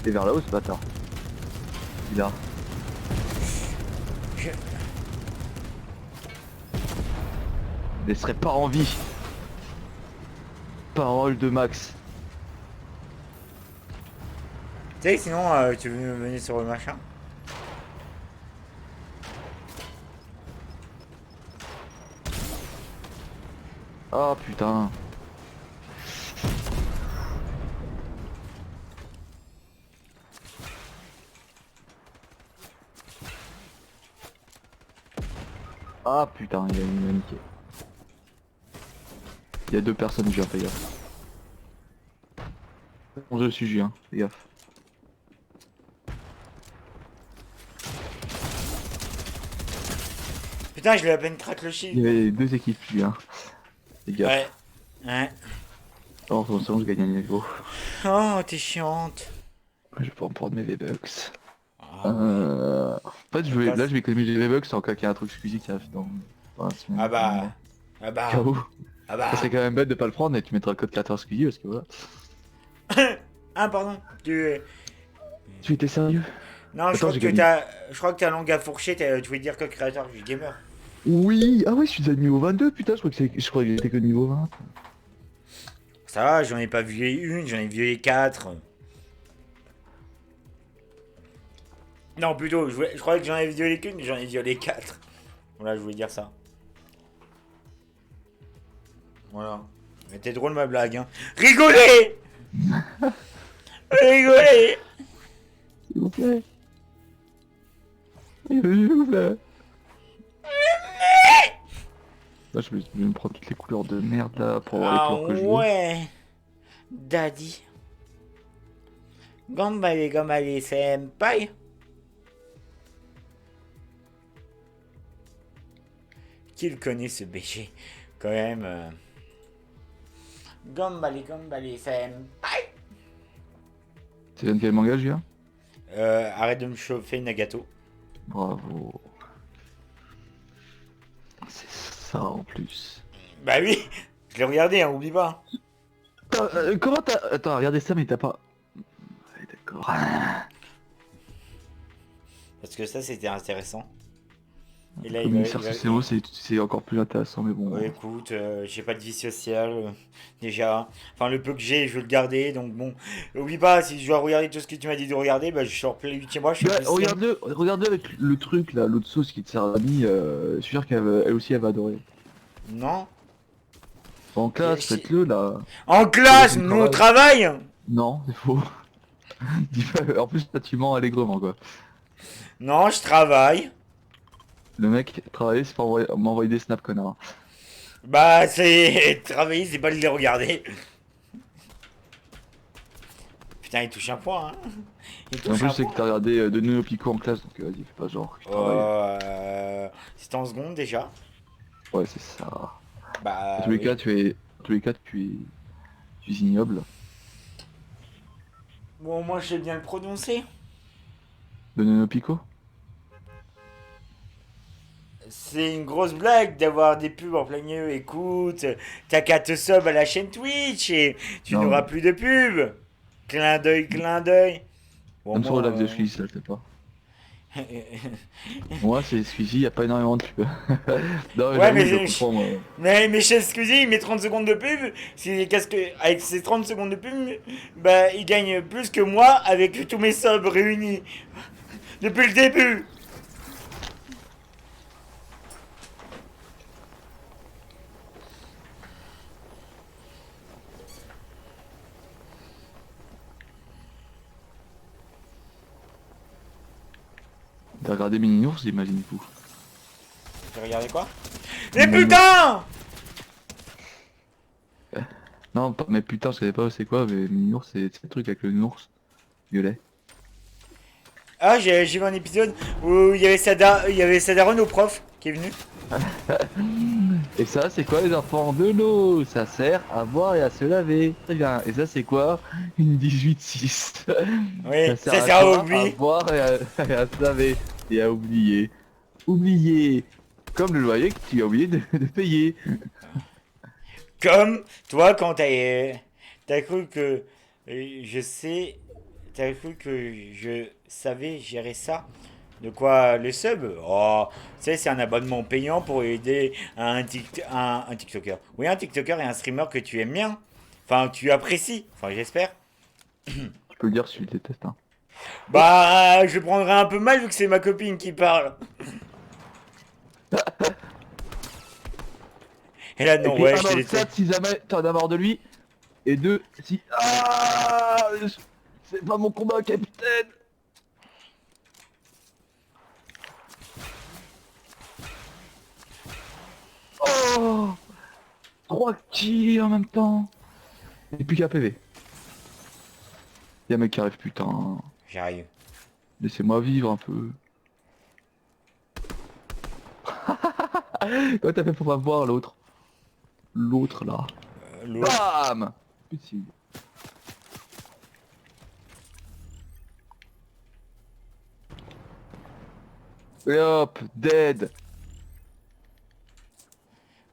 T'es vers là-haut ce bâtard. Il a. Je- Il laisserait pas en vie. Parole de Max. Tu sais, sinon, tu veux venir sur le machin? Ah putain. Ah putain, il m'a niqué. Il y a deux personnes, Julien, fais gaffe. Je suis Julien, fais gaffe. Putain, je l'ai à peine crack le Il shield. y avait deux équipes, Julien. Fais gaffe. Ouais. Ouais. Oh, attention, je gagne un niveau. Oh, t'es chiante. Je vais pas me prendre mes V-Bucks. Ah, En fait, là, je vais économiser les V-Bucks en cas qu'il y a un truc exclusif qui arrive dans la semaine. ah bah. Ah bah. KO. Ah bah. Ça serait quand même bête de pas le prendre et tu mettras le code créateur exclusif parce que voilà. Ah, pardon. Tu étais sérieux? Non, Attends, j'ai je gagné. crois que ta langue à fourcher, tu voulais dire que créateur du gamer. Oui, ah oui, je suis déjà niveau 22, putain, je crois qu'il était que niveau 20. Ça va, j'en ai pas vu une, j'en ai vu 4. Non, plutôt, je croyais que j'en avais violé qu'une, mais j'en ai violé 4. Voilà, je voulais dire ça. Voilà. Mais t'es drôle ma blague, hein. Rigolez! Rigolez! S'il vous plaît. S'il vous plaît. Là, je vais me prendre toutes les couleurs de merde là pour avoir les Ah couleurs que je veux. ouais! Daddy. Gambale, senpai. Qui le connaît ce BG? Quand même. Gambale, senpai. C'est de quel manga, Julien? Arrête de me chauffer, Nagato. Bravo. C'est ça en plus. Bah oui, je l'ai regardé, hein, oublie pas. Comment t'as... Attends, regardez ça mais t'as pas... Ouais, d'accord. Parce que ça, c'était intéressant. Et là, Comme il sert ce cerveau, c'est encore plus intéressant, mais bon. Ouais, écoute, j'ai pas de vie sociale, déjà. Enfin, le peu que j'ai, je veux le garder, donc bon. Oublie pas, si je dois regarder tout ce que tu m'as dit de regarder, bah je sors plus le 8e mois, je suis Bah, plus regarde-le avec le truc là, l'autre sauce qui te sert à l'ami, je suis sûr elle aussi elle va adorer. Non. En classe, faites-le là. En classe, Au nous on travaille. Non, c'est faux. En plus, là, tu mens allègrement quoi. Non, je travaille. Le mec travailler, c'est pas m'envoyer des snaps, connard. Bah, c'est travailler, c'est pas de les regarder. Putain, il touche un point, hein. Il En touche plus, un c'est que point. t'as regardé de Nuno Pico en classe, donc vas-y, fais pas genre, je travaille. C'était en seconde déjà. Ouais, c'est ça. Bah, Dans tous les oui. cas, tu es ignoble. Bon, moi je sais bien le prononcer. De Nuno Pico? C'est une grosse blague d'avoir des pubs en plein milieu. Écoute, t'as qu'à te sub à la chaîne Twitch et tu Non. n'auras plus de pubs. Clin d'œil, clin d'œil. Bon, Même sur le live de moi, Squeezie, ça je sais pas. Moi, c'est Squeezie, y a pas énormément de pubs. Non, Ouais, j'avoue, mais je comprends, moi. mais chez Squeezie, il met 30 secondes de pub. Avec ces 30 secondes de pub, bah, il gagne plus que moi avec tous mes subs réunis. Depuis le début. T'as regardé Mini-Ours, j'imagine, du coup. J'ai regardé quoi? Mais putain! Non, pas, mais putain, je savais pas c'est quoi, mais Mini-Ours, c'est le truc avec le ours violet. Ah, j'ai vu un épisode où il y avait sa daronne au prof qui est venu. Et ça, c'est quoi les enfants? De l'eau. Ça sert à boire et à se laver. Très bien. Et ça, c'est quoi? Une 18-6. Oui, ça sert à à quoi? À oublier. boire et à se laver. Et à oublier. Oublier. Comme le loyer que tu as oublié de payer. Comme toi quand t'as cru que je sais, t'as cru que je savais gérer ça. De quoi le sub? Oh, tu sais, c'est un abonnement payant pour aider un TikToker. Oui, un TikToker et un streamer que tu aimes bien. Enfin, tu apprécies. Enfin, j'espère. Tu peux le dire si tu le détestes. Hein. Bah, je prendrais un peu mal vu que c'est ma copine qui parle. Et là, Et non, puis, ouais, un je dans te le déteste. chat si jamais t'en as marre de lui. Et deux, si... Ah, c'est pas mon combat, capitaine. Oh, 3 kills en même temps. Et plus qu'à PV. Y'a un mec qui arrive, putain. J'arrive. Laissez-moi vivre un peu. Comment t'as fait pour pas voir l'autre? L'autre là. L'autre. BAM. Putain. Et hop, dead.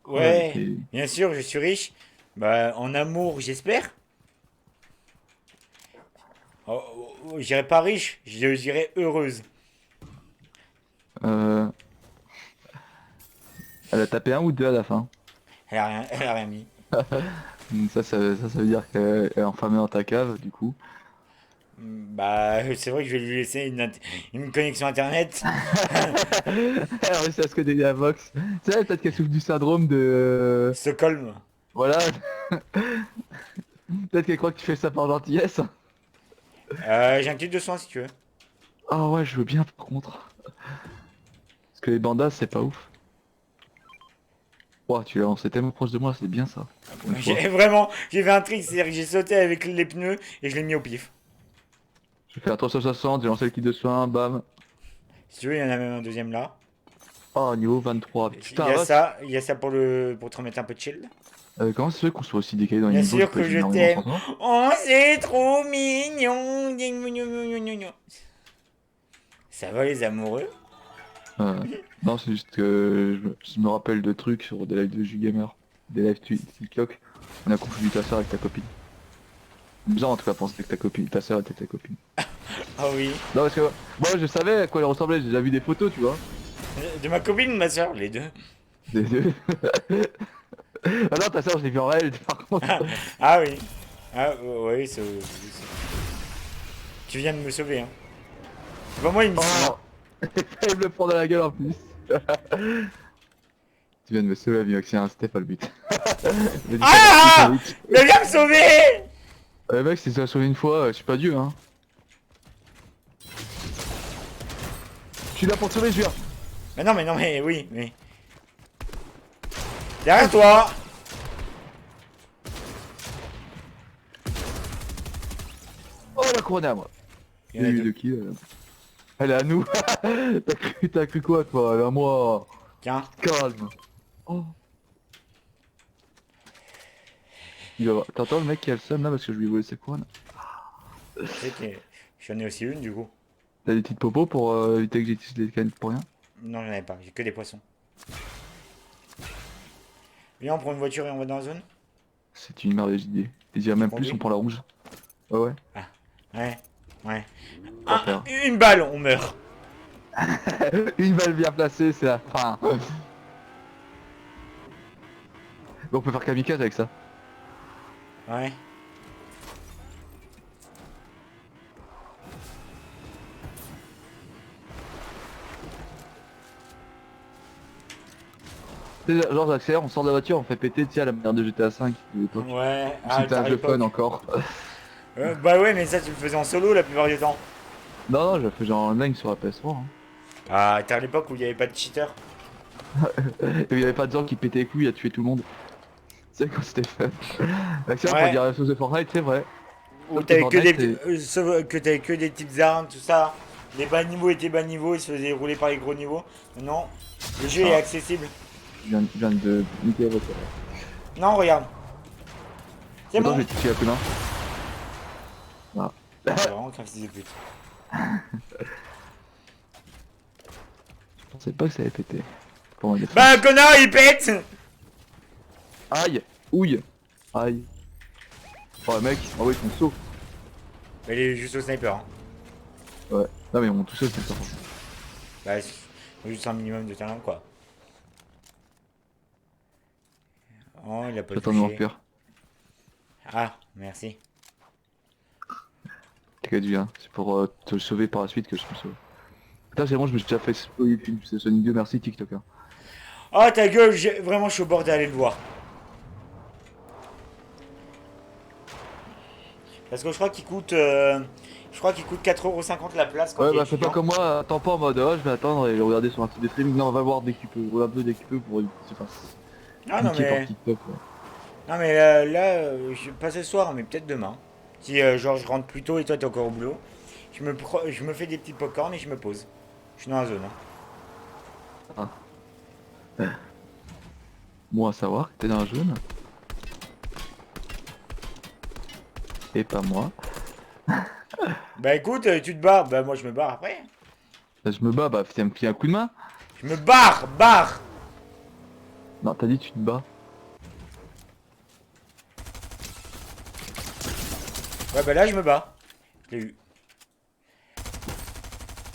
Ouais, bien sûr, je suis riche. Bah, en amour, j'espère. Oh, je dirais pas riche, je dirais heureuse. Euh, elle a tapé un ou deux à la fin. Elle a rien mis. Ça veut dire qu'elle est enfermée dans ta cave, du coup. Bah, c'est vrai que je vais lui laisser une connexion internet. Elle a réussi à se connecter à Vox. Tu sais, peut-être qu'elle souffre du syndrome de... Stockholm. Voilà. Peut-être qu'elle croit que tu fais ça par gentillesse. J'ai un kit de soins si tu veux. Ah ouais, je veux bien par contre. Parce que les bandages, c'est pas ouf. Ouah, tu l'as lancé tellement proche de moi, c'est bien ça. Pour une fois. J'ai fait un trick, c'est-à-dire que j'ai sauté avec les pneus et je l'ai mis au pif. J'ai fait un 360, j'ai lancé le kit de soin, bam. Si tu veux, il y en a même un deuxième là. Oh, niveau 23. Il y Putain, a ouais. ça, il y a ça pour te remettre un peu de chill. Comment ça se fait qu'on soit aussi décalé dans les Bien niveaux? sûr peux que je énormément t'aime. s'entendre. Oh, c'est trop mignon. Ça va les amoureux? Euh, non, c'est juste que je me rappelle de trucs sur des lives de Jugamer, des lives TikTok. On a confondu ta soeur avec ta copine. Bizarre en tout cas penser que ta soeur était ta copine. Ah oui. Non parce que moi je savais à quoi elle ressemblait, j'ai déjà vu des photos tu vois. De ma copine ou de ma soeur? Les deux. Des deux. Ah non ta soeur je l'ai vu en réel par contre. Ah oui. Ah oui, tu viens de me sauver, hein. C'est pas moi une mission. Oh elle me le prend dans la gueule en plus. Tu viens de me sauver Maxien, c'était pas le but. Mais dis pas Ah! merci, Mais viens me sauver! mec si ça sauvé une fois, je suis pas Dieu hein. Je suis là pour te sauver Julien. Mais non, mais oui, mais... Derrière toi! Oh la couronne est à moi. Il y en a Eu deux. de qui elle est à nous. T'as cru quoi toi? Elle est à moi. Tiens. Calme. Oh. T'entends le mec qui a le seum là parce que je lui ai volé ses couronnes. Tu sais que j'en ai aussi une du coup. T'as des petites popos pour éviter que j'utilise les canettes pour rien? Non, j'en avais pas, j'ai que des poissons. Viens, on prend une voiture et on va dans la zone? C'est une merveilleuse idée. Et dirais même plus Conduis. on prend la rouge. Ouais ouais. Ah, ouais, ouais. On va faire. Une balle, on meurt. Une balle bien placée, c'est la fin. Bon, on peut faire kamikaze avec ça. Ouais. Tu sais, genre j'accélère, on sort de la voiture, on fait péter, tu sais, à la manière de GTA 5 de l'époque. Ouais, C'était un t'as jeu l'époque. fun encore. Bah ouais, mais ça tu le faisais en solo la plupart du temps. Non, non, je le fais genre en online sur la PS3. Hein. Ah, t'es à l'époque où il n'y avait pas de cheater. Et il y avait pas de gens qui pétaient les couilles à tuer tout le monde. Tu sais quand c'était fun. Maximum pour Ouais. dire la chose de Fortnite, c'est vrai. Où Sauf que t'avais que des, Fortnite, c'est... sauf que t'avais que des petites armes, tout ça. Les bas niveaux étaient bas niveaux, ils se faisaient rouler par les gros niveaux. Non, le jeu est Ah, accessible. je viens de niquer votre... Non, regarde. C'est Attends, bon. je vais te tuer à coup de main. Ah. C'est vraiment qu'un fils de pute. Je pensais pas que ça allait péter. Comment dire ça? Bah, connard, il pète. Aïe! Ouille! Aïe! Oh le mec, il s'est envoyé son saut. Il est juste au sniper. Hein. Ouais. Non mais on tout seul c'est ça. Bah, faut juste un minimum de talent, quoi. Oh, il a pas J'attends de me touché. refaire. Ah, merci. T'inquiète bien, c'est pour te sauver par la suite que je me sauve. Putain c'est bon, je me suis déjà fait spoiler le film, c'est Sonic 2, merci TikToker. Oh, ta gueule, vraiment, je suis au bord d'aller le voir. Parce que je crois qu'il coûte... je crois qu'il coûte 4,50€ la place quand Ouais t'es bah fais pas étudiant. comme moi, attends pas en mode oh je vais attendre et regarder sur un site de streaming, non on va voir dès qu'il peut, regarde un peu dès qu'il peut pour, je sais pas, Ah non niquer par mais... TikTok quoi. Non mais pas ce soir, mais peut-être demain. Si genre je rentre plus tôt et toi t'es encore au boulot, je me fais des petits popcorn et je me pose. Je suis dans la zone. Hein. Ah. Moi à savoir que t'es dans un jaune. Et pas moi. Bah écoute, tu te barres. Bah moi je me barre après. Là, je me bats, bah fais un coup de main. Je me barre, barre. Non t'as dit tu te bats. Ouais bah là je me bats. Je l'ai eu.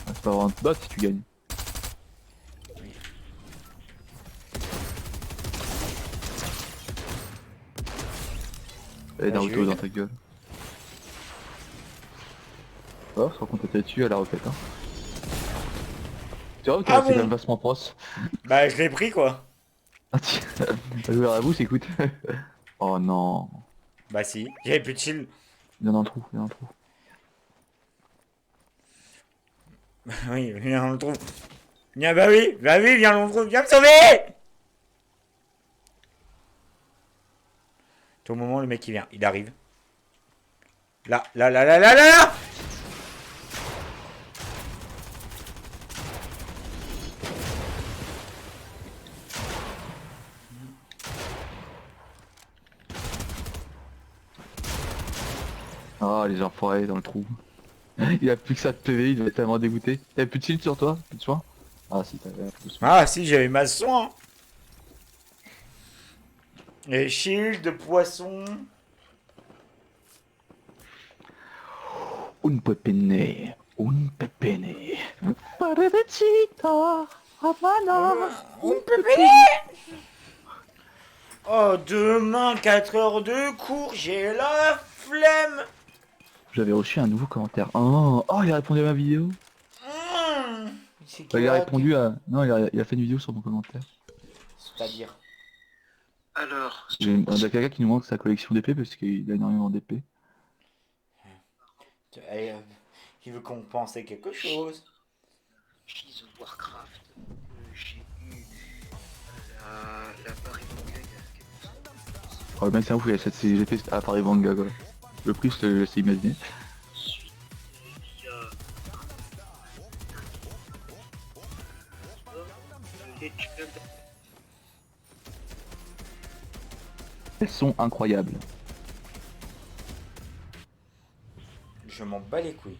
Ah, c'est pas vraiment te battre si tu gagnes. Et Bah, Naruto j'ai eu. dans ta gueule. Oh, je crois qu'on t'a dessus à la roquette hein. Tu vois que Ah c'est quand bon. même vachement proche. Bah je l'ai pris quoi. Ah tiens, t'as ouvert la bouche, écoute. Oh non. Bah si, j'avais plus de shield. Il y en a un trou, il y en a un trou. Oui, viens on le trouve. Viens bah oui, viens on le trouve, viens me sauver. Au moment le mec il vient, il arrive. Là. Ah les enfoirés dans le trou. Il a plus que ça de PV, il doit être tellement dégoûté. T'avais plus de shield sur toi? Plus de soin? Ah si t'avais un peu de soin. Ah si, j'avais ma soin. Et shield de poisson. Un pepene, un pepene. Parecita, Havana. On peut Oh, demain, 4 heures de cours, j'ai la flemme. J'avais reçu un nouveau commentaire. Oh, il a répondu à ma vidéo. C'est Bah, il a quel répondu à... Non, il a fait une vidéo sur mon commentaire. C'est-à-dire. Alors, Il y a quelqu'un qui nous montre sa collection d'épées parce qu'il a énormément d'épées. Il veut compenser quelque chose. She's of Warcraft, j'ai eu la Paris Manga il y a quelques semaines. Oh, le mec c'est un ouf, il achète ses épées à Paris Vanga quoi. Le prix je te laisse imaginer. Ensuite, il y a Legend. Elles sont incroyables. Je m'en bats les couilles.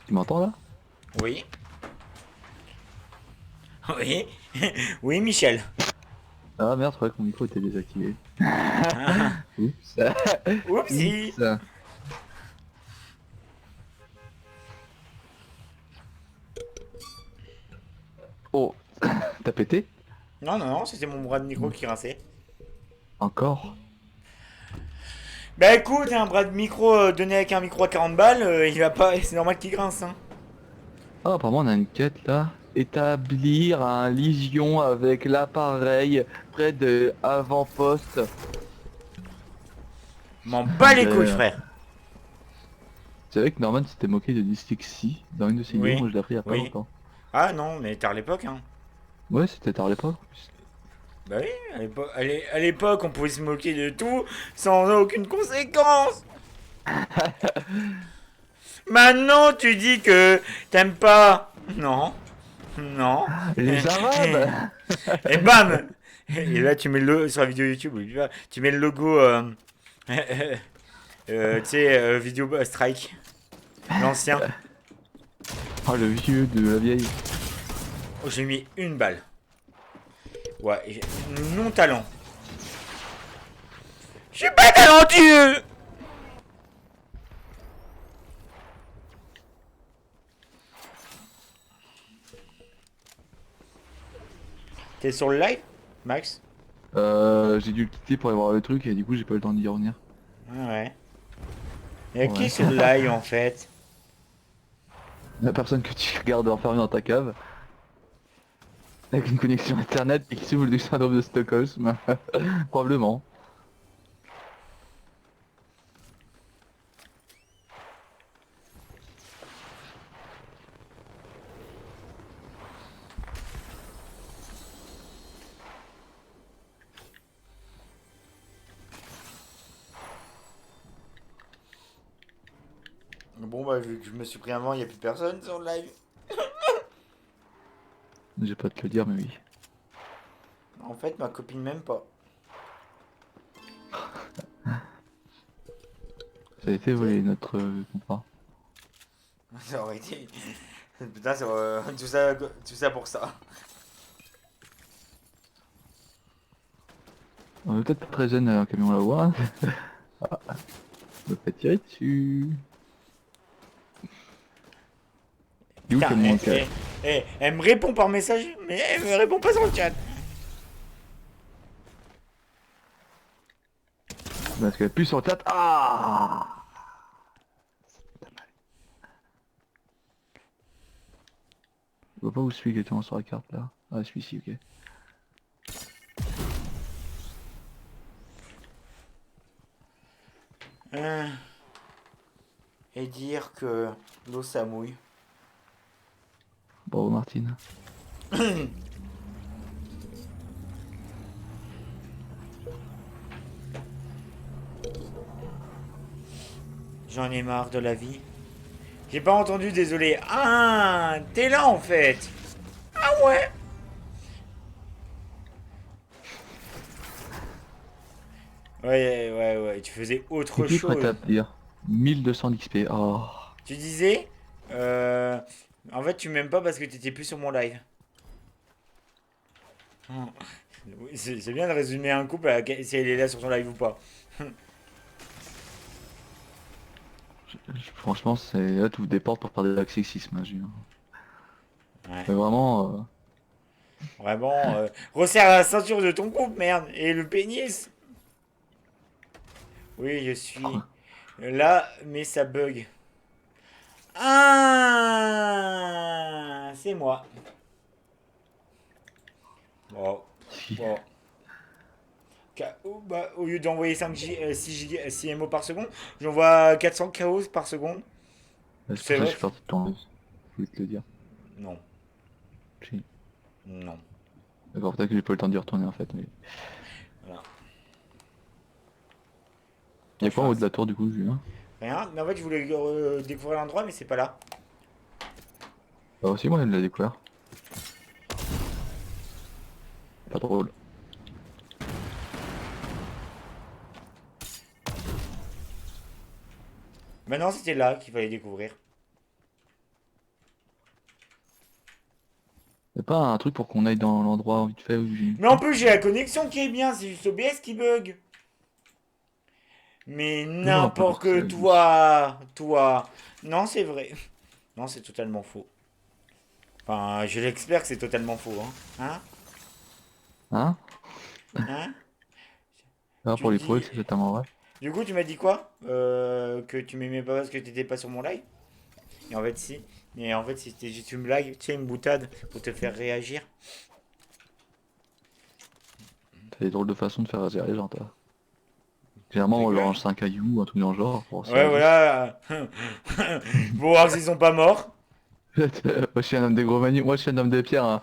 Tu m'entends là? Oui. Oui. Oui, Michel. Ah merde, je croyais que mon micro était désactivé. Ah, Oups. Oupsie. Oups. Oh, t'as pété? Non, c'était mon bras de micro qui rinçait. Encore? Bah écoute, un bras de micro donné avec un micro à 40 balles, il va pas. C'est normal qu'il grince, hein. Ah apparemment on a une quête là. Établir un lision avec l'appareil près de avant-poste. M'en bats les couilles, frère. Tu savais que Norman s'était moqué de dyslexie dans une de ses Oui, vidéos, moi je l'ai appris il y a pas oui. longtemps. Ah non, mais tard l'époque, hein. Ouais, c'était tard à l'époque. Bah oui, à l'époque, on pouvait se moquer de tout sans aucune conséquence. Maintenant, tu dis que t'aimes pas. Non, non. Les Arabes. Et bam. Et là, tu mets le sur la vidéo YouTube, oui, tu mets le logo, tu sais, vidéo strike, l'ancien. Ah, le vieux de la vieille. Oh, j'ai mis une balle. Ouais, non talent. Je suis pas talentueux. T'es sur le live, Max? J'ai dû le quitter pour aller voir le truc et du coup j'ai pas eu le temps d'y revenir. Ah ouais. Y'a qui Ouais. sur le live en fait? La personne que tu regardes enfermée dans ta cave, avec une connexion internet et qui souffre du syndrome de Stockholm, probablement. Bon bah vu que je me suis pris un vent, y'a plus personne sur le live. J'ai pas à te le dire, mais oui. En fait, ma copine m'aime pas. Ça a été volé notre contrat. Ça aurait été... Putain, c'est tout ça pour ça. On est peut-être pas très jeune un camion là-haut. Ah, je me fais tirer dessus. Il est où le Putain, camion en cave? elle me répond par message, mais elle me répond pas sur le chat. Parce qu'elle pue sur le chat. Ah! Je vois pas où celui qui était sur la carte là. Ah, celui-ci, ok. Et dire que l'eau ça mouille. Bravo Martine. J'en ai marre de la vie. J'ai pas entendu, désolé. Ah, t'es là en fait. Ah ouais. Ouais, tu faisais autre Équipe prête chose. à dire 1200 d'XP. Oh. Tu disais, en fait, tu m'aimes pas parce que t'étais plus sur mon live. Hmm. Oui, c'est bien de résumer un couple si elle est là sur son live ou pas. Franchement, c'est là tout des portes pour faire de l'accessisme, hein, Julien. Ouais. Mais vraiment, Vraiment, resserre la ceinture de ton couple, merde. Et le pénis. Oui, je suis là, mais ça bug. Ah, c'est moi. Bon, si. bon. Bah, au lieu d'envoyer 6 MO par seconde, j'envoie 400 KO par seconde. C'est pour C'est ça que je vrai? suis parti de ton live. Je voulais te le dire. Non, Si. non. D'accord, peut-être que j'ai pas eu le temps d'y retourner en fait. Mais... Voilà. Il y a Je quoi en haut fais de la tour du coup, Julien? rien. Mais en fait, je voulais découvrir l'endroit, mais c'est pas là. Bah aussi moi je l'ai découvert. Pas drôle. Maintenant, c'était là qu'il fallait découvrir. Y'a pas un truc pour qu'on aille dans l'endroit vite fait où j'ai... Mais en plus, j'ai la connexion qui est bien, c'est juste OBS qui bug. Mais Toujours un peu n'importe comme que ça, toi. Non, c'est vrai. Non, c'est totalement faux. Enfin, je l'espère que c'est totalement faux, hein. Hein? Hein? Ah, Tu pour les dis... pros, c'est totalement vrai. Du coup, tu m'as dit quoi? Que tu m'aimais pas parce que t'étais pas sur mon live? Et en fait, si. Et en fait, c'était juste une blague, tu sais, une boutade pour te faire réagir. T'as des drôles de façon de faire réagir les gens, toi. Généralement, on Rigole. leur lance un caillou, un truc dans le genre, pour se Ouais, réagir. voilà. Pour voir s'ils sont pas morts. Moi je suis un homme des gros menus, moi je suis un homme des pierres. Hein.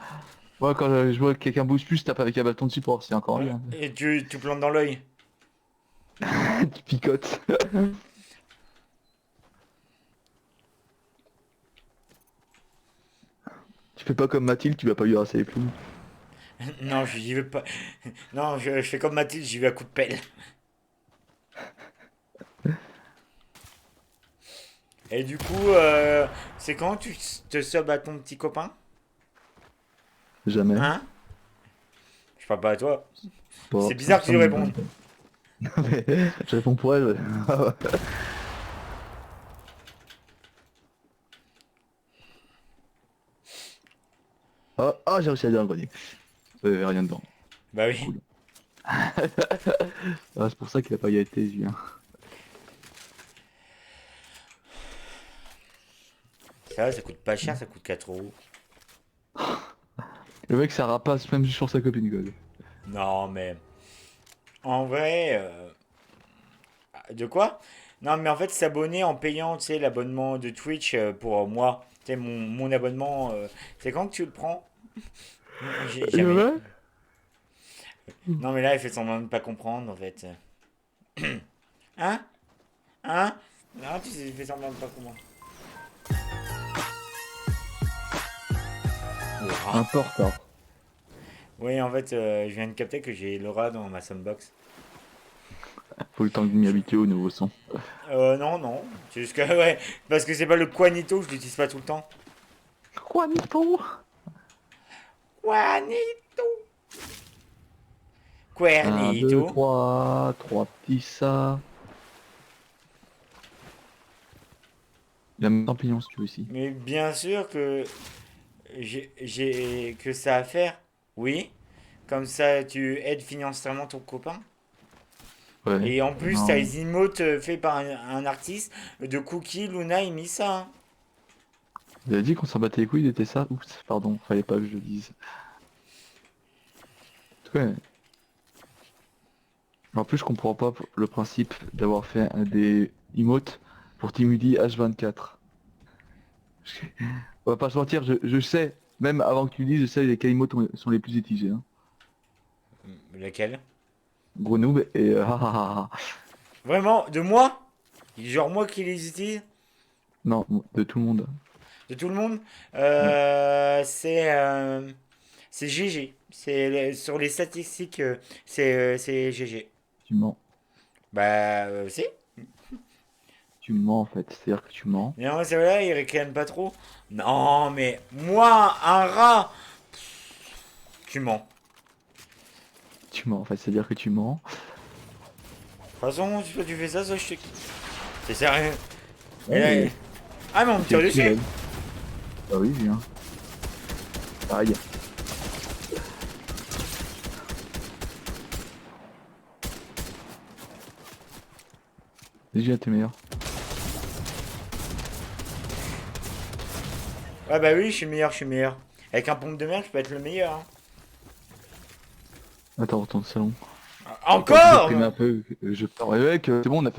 Moi quand je vois que quelqu'un bouge plus, je tape avec un bâton de support, c'est encore mieux. Hein. Et tu plantes dans l'œil. Tu picotes. Tu fais pas comme Mathilde, tu vas pas lui raser les plumes. Non, j'y vais pas. Non, je fais comme Mathilde, j'y vais à coup de pelle. Et du coup, c'est quand tu te subs à ton petit copain? Jamais. Hein? Je parle pas à toi. Pas, C'est bizarre que tu lui répondes. Non, mais je réponds pour elle. Ouais. Ah, j'ai réussi à dire un grenier. Il y avait rien dedans. Bah oui. Cool. Ah, c'est pour ça qu'il a pas été, Julien. Ça coûte pas cher, ça coûte 4 euros. Le mec, ça rapace même sur sa copine, God. Non, mais en vrai, de quoi? Non, mais en fait, s'abonner en payant, tu sais, l'abonnement de Twitch pour moi, tu sais, mon abonnement, c'est quand que tu le prends? J'ai Le jamais. mec Non, mais là, il fait semblant de ne pas comprendre, en fait. Hein? Hein? Non, tu sais, il fait semblant de ne pas comprendre. un Ouah. peu en retard. Oui, en fait, je viens de capter que j'ai Laura dans ma soundbox. Faut le temps de m'y habituer au nouveau son. Non, non. C'est juste que, ouais, parce que c'est pas le Quanito, je l'utilise pas tout le temps. Juanito. Quanito! Un, deux, Quernito. trois petits ça. Il y a un champignon si tu veux ici. Mais bien sûr que j'ai que ça à faire. Oui. Comme ça, tu aides financièrement ton copain. Ouais. Et en plus, t'as Non. les emotes faits par un artiste de Cookie, Luna et Misa. Hein. Il a dit qu'on s'en battait les couilles, il était ça. Oups, pardon, fallait pas que je le dise. Ouais. En plus, je comprends pas le principe d'avoir fait des emotes pour Timudi H24. On va pas se mentir, je sais, même avant que tu le dises, je sais lesquels emotes sont les plus utilisés. Hein. Lequel? Gros noob et ah, ah, ah, ah. Vraiment? De moi? Genre moi qui les utilise? Non, de tout le monde. De tout le monde? Ouais, C'est GG. Sur les statistiques, c'est GG. tu mens. Bah, c'est. Tu mens en fait, c'est-à-dire que tu mens. Non, c'est vrai, il réclame pas trop. Non, mais moi, un rat, tu mens. Tu mens en fait, c'est-à-dire que tu mens. De toute façon, soit tu fais ça, soit je te quitte. C'est sérieux. Et Ouais, là, mais ah, mais on me c'est tire qui dessus. elle. Bah oui, viens. Aïe. Déjà, t'es meilleur. Ouais, bah oui, je suis meilleur, je suis meilleur. Avec un pompe de mer, je peux être le meilleur. Hein. Attends, retourne au salon. Attends, je Encore? déprime un peu, je pars. Ouais, mec, c'est bon, on a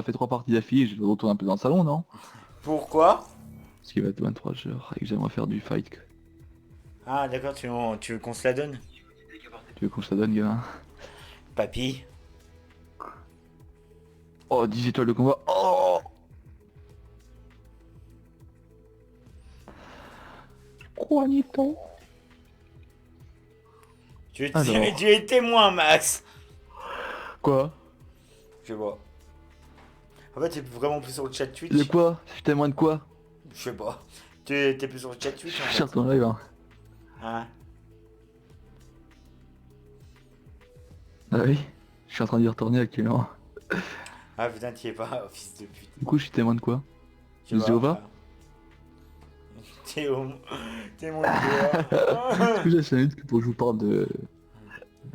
fait trois parties d'affilée, je retourne un peu dans le salon, non? Pourquoi? Parce qu'il va être 23 h et que j'aimerais faire du fight. Ah, d'accord, tu veux qu'on se la donne? Tu veux qu'on se la donne, gamin? Papy. Oh, 10 étoiles de combat. Oh! Juanito. Alors. Tu es témoin, Max. Quoi? Je vois. En fait, t'es vraiment plus sur le chat De Twitch. quoi? Je suis témoin de quoi? Je sais pas. T'es plus sur le chat Twitch, en Je fait. cherche ton live, hein. Hein? Ah oui? Je suis en train d'y retourner actuellement. Ah putain, t'y es pas, oh, fils de pute. Du coup, je suis témoin de quoi? Je De sais pas, Jéhovah? frère. T'es au... T'es mon Jéhovah. Est-ce que j'ai 5 minutes pour que je vous parle de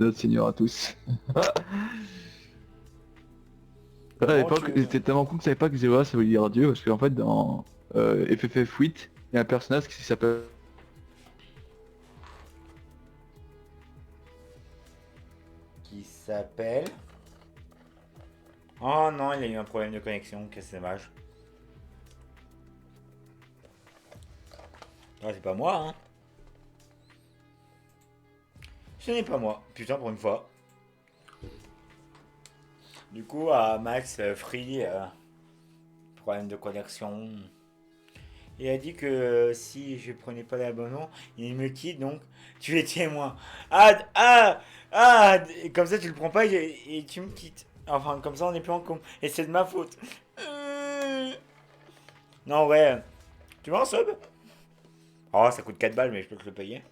notre Seigneur à tous? Ouais, à Bon, l'époque, j'étais tellement con que je savais pas que Jéhovah ça voulait dire Dieu, parce qu'en fait, dans FFF8, il y a un personnage qui s'appelle... Qui s'appelle... Oh non, il a eu un problème de connexion, que c'est dommage. Ah, c'est pas moi, hein. Ce n'est pas moi. Putain, pour une fois. Du coup, Max, Free, problème de connexion. Il a dit que si je prenais pas l'abonnement, il me quitte, donc tu es témoin. Et comme ça tu le prends pas et tu me quittes. Enfin, comme ça on n'est plus en com. Et c'est de ma faute. Non, ouais. Tu veux un sub? Oh, ça coûte 4 balles, mais je peux te le payer.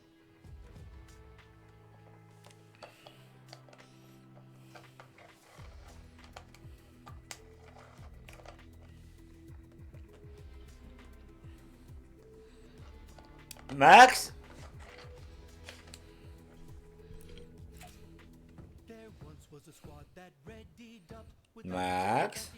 Max? Max?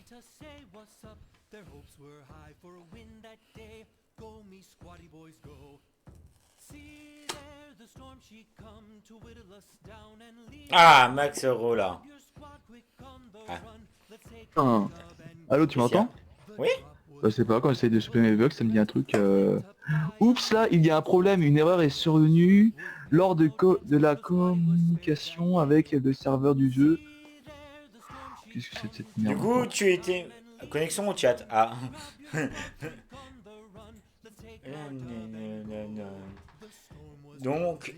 Ah, Max Euro là. Ah, Putain. Allô, tu qu'est-ce qu'il y a? m'entends? Oui? Je sais pas, quand j'essaie de supprimer mes bugs, ça me dit un truc. Oups, là, il y a un problème, une erreur est survenue lors de la communication avec le serveur du jeu. Qu'est-ce que c'est que cette Du merde coup, encore? tu étais... Connexion au chat. Ah. Donc,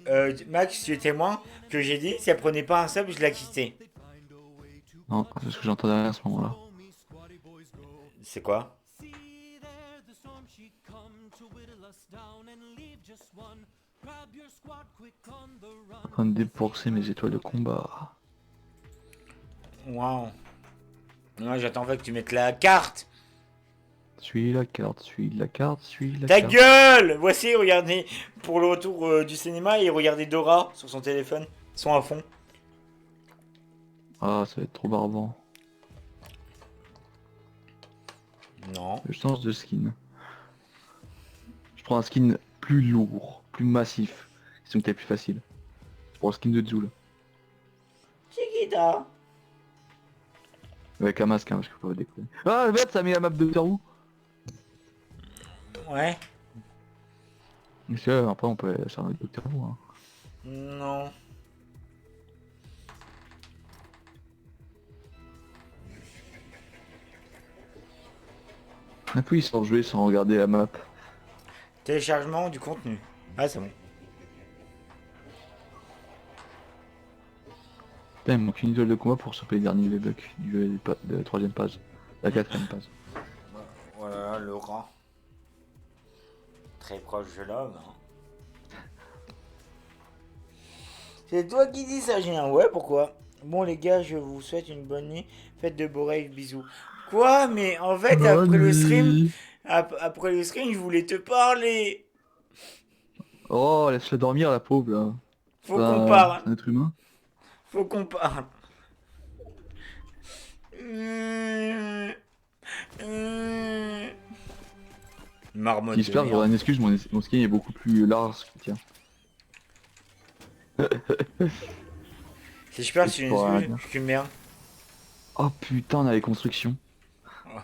Max, tu es témoin que j'ai dit, si elle prenait pas un sub, je la quittais. Non, parce que j'entendais rien à ce moment-là. C'est quoi? En train de débourser mes étoiles de combat. Waouh. Moi, j'attends en fait que tu mettes la carte. Suis la carte, suis la carte, suis la Ta carte. gueule! Voici, regardez, pour le retour du cinéma, et regardez Dora sur son téléphone. Son à fond. Ah, ça va être trop barbant. Non. Je change de skin. Je prends un skin plus lourd, plus massif. Question que t'es plus facile. Pour le skin de Joule. Chiquita. Avec un masque, hein, parce que faut pas déconner. Ah merde, ça met la map de Doctor Who. Ouais. Parce que après on peut faire un Doctor Who. Hein. Non. On peut sans jouer, sans regarder la map. Téléchargement du contenu. Ah, c'est bon. Putain, il me manque une étoile de combat pour choper les derniers bugs de la troisième page. La quatrième page. Voilà, le rat. Très proche de l'homme. Hein. C'est toi qui dis ça, Julien. Ouais, pourquoi? Bon, les gars, je vous souhaite une bonne nuit. Faites de beaux rêves, bisous. Quoi? Mais en fait, après le stream, après le stream, je voulais te parler. Oh, laisse-la dormir la pauvre là. Faut qu'on parle. C'est un être humain. Faut qu'on parle. Marmotte de J'espère que merde. j'aurai une excuse, mon skin est beaucoup plus large que le tien. Si je perds, Et c'est tu une pourras rien excuse. dire. Je suis une merde. Oh putain, on a les constructions. Oh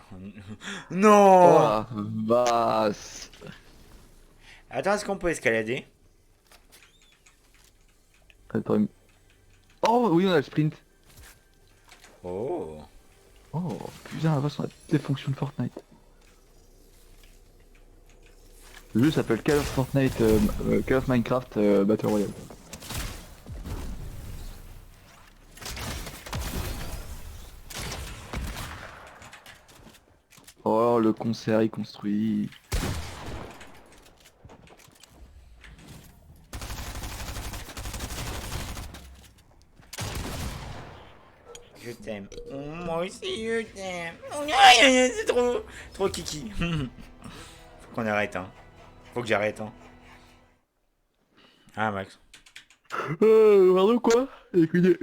Non. la vache. Attends, est-ce qu'on peut escalader? Attends, oh oui, on a le sprint. Oh. Oh putain, la vache, on a toutes les fonctions de Fortnite. Le jeu s'appelle Call of Fortnite, Call of Minecraft Battle Royale. Oh, le concert est construit. Je t'aime. Moi aussi, je t'aime. C'est trop kiki. Faut qu'on arrête, hein. Faut que j'arrête, hein. Ah, Max. Pardon quoi? Écoutez,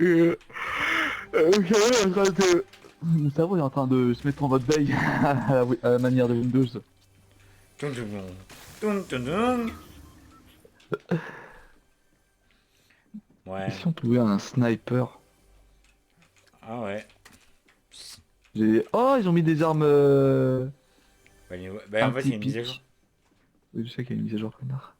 j'arrive en train de... Mon cerveau est en train de se mettre en mode veille à la manière de Windows. Tung, tung, tung. Tung, tung, tung. Ouais. Et si on trouvait un sniper? Ah ouais. Oh, ils ont mis des armes... Bah, en fait, il y a une mise à jour. Oui, je sais qu'il y a une mise à jour, connard.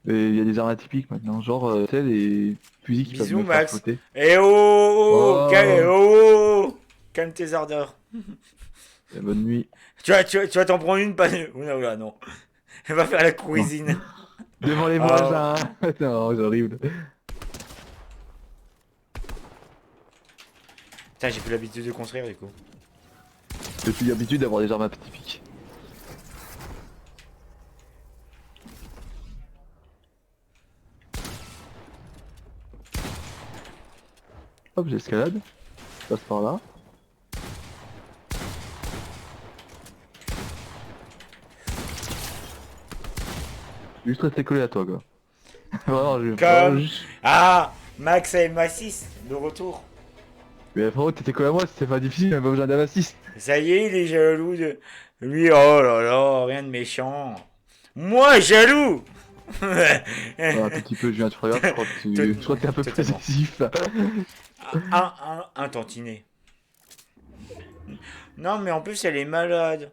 Et il y a des armes atypiques maintenant, genre, tu sais, les fusils qui peuvent Bisous, me faire Max. flotter. Eh oh, oh, oh, Oh, calme tes ardeurs. et bonne nuit. Tu vas t'en prendre une, pas une. Oula, non. Elle va faire la Non. cuisine. Devant les Ah, voisins. Non, c'est horrible. putain, j'ai plus l'habitude de construire du coup. J'ai plus l'habitude d'avoir des armes atypiques. Hop, j'escalade. Je passe par là. Juste rester collé à toi, quoi. Vraiment, Comme. juste... Ah, Max et M6, de retour. Mais frérot, t'étais collé à moi, c'était pas difficile, j'avais pas besoin d'un assist. Ça y est, il est jaloux de. Lui, oh là là, rien de méchant. Moi, jaloux. Un tout petit peu, je viens de regarder, je crois que t'es un peu Totalement. possessif là. Un tantinet. Non, mais en plus, elle est malade.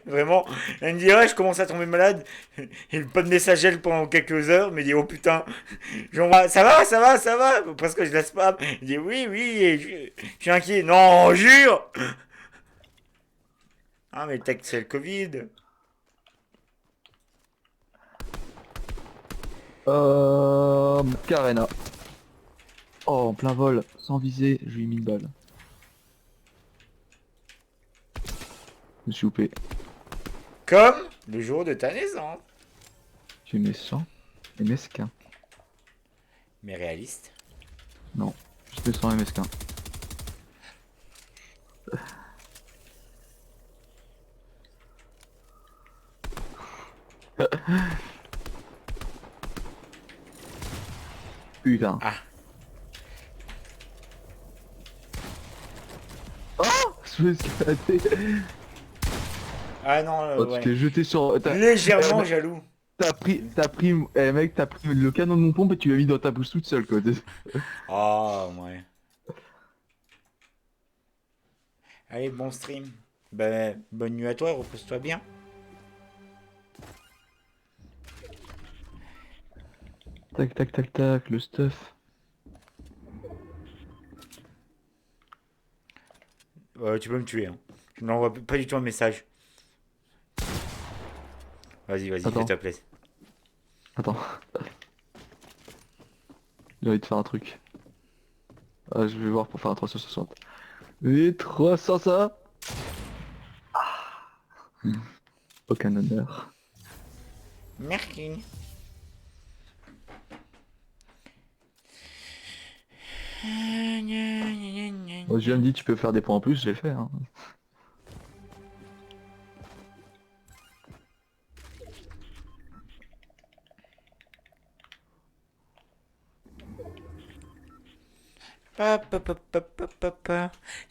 Vraiment, elle me dit, ouais, je commence à tomber malade. Et pas de message elle pendant quelques heures, mais dit, oh putain, j'envoie, ça va, parce que je laisse pas. Il dit, oui, oui, et je suis inquiet. Non, jure. Ah, mais peut-être que c'est le Covid. Carena. Oh, en plein vol, sans viser, je lui ai mis une balle. Je me suis loupé. Comme le jour de ta naissance. Tu es méchant et mesquin. Mais réaliste. Non, je me sens mesquin. Putain. Ah, Je vais escalader. ah non, Oh, tu ouais. t'es jeté sur... Légèrement jaloux. Mec, t'as pris le canon de mon pompe et tu l'as mis dans ta bouche toute seule, quoi. Ah, ouais. Allez, bon stream. Ben, bonne nuit à toi, repose-toi bien. Tac, tac, tac, tac, le stuff. Tu peux me tuer, hein. Je n'envoie pas du tout un message. Vas-y, Attends. fais ta place. Attends. J'ai envie de faire un truc. Ah, je vais voir pour faire un 360. Et 300 ça. Aucun honneur. Merci. Moi, je viens me dit tu peux faire des points en plus, je l'ai fait. Hein.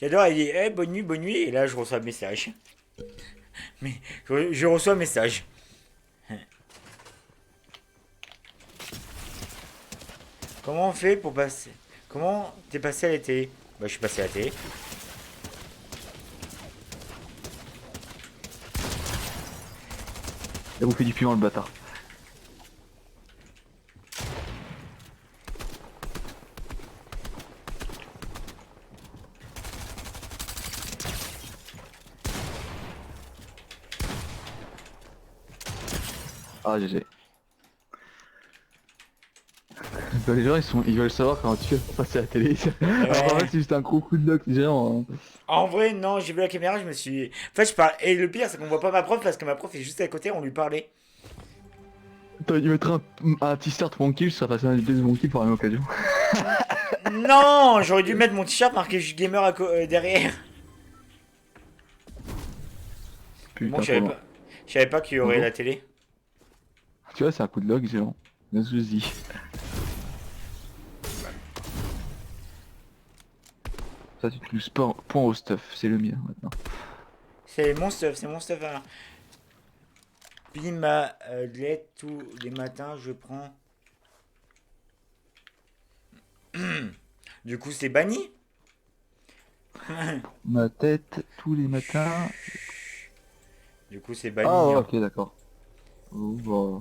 J'adore, elle dit hey, bonne nuit, et là je reçois un message. Mais je reçois un message. Comment on fait pour passer? Comment t'es passé à la télé? Bah, je suis passé à la télé. Il a bouffé du piment le bâtard. Ah GG. Bah, les gens ils veulent savoir comment tu fais pour passer à la télé. Alors en fait c'est juste un gros coup de lock géant. Hein. En vrai, non, j'ai vu la caméra, je me suis. En fait, je parle. Et le pire, c'est qu'on voit pas ma prof parce que ma prof est juste à côté, on lui parlait. T'aurais dû mettre un t-shirt mon kill, ça passait un de mon kill pour la même occasion. Non, j'aurais dû mettre mon t-shirt marqué je suis gamer derrière. Putain, Bon, je savais pas qu'il y aurait Bonjour. la télé. Tu vois c'est un coup de lock géant. Bien ce que je dis. Ça tu touches pas point au stuff, c'est le mien maintenant. C'est mon stuff. Hein. Puis ma lettre tous les matins, je prends. Du coup, c'est banni. Ma tête tous les matins. Du coup, c'est banni. Ah ouais, Hein. ok d'accord. Oh, bah.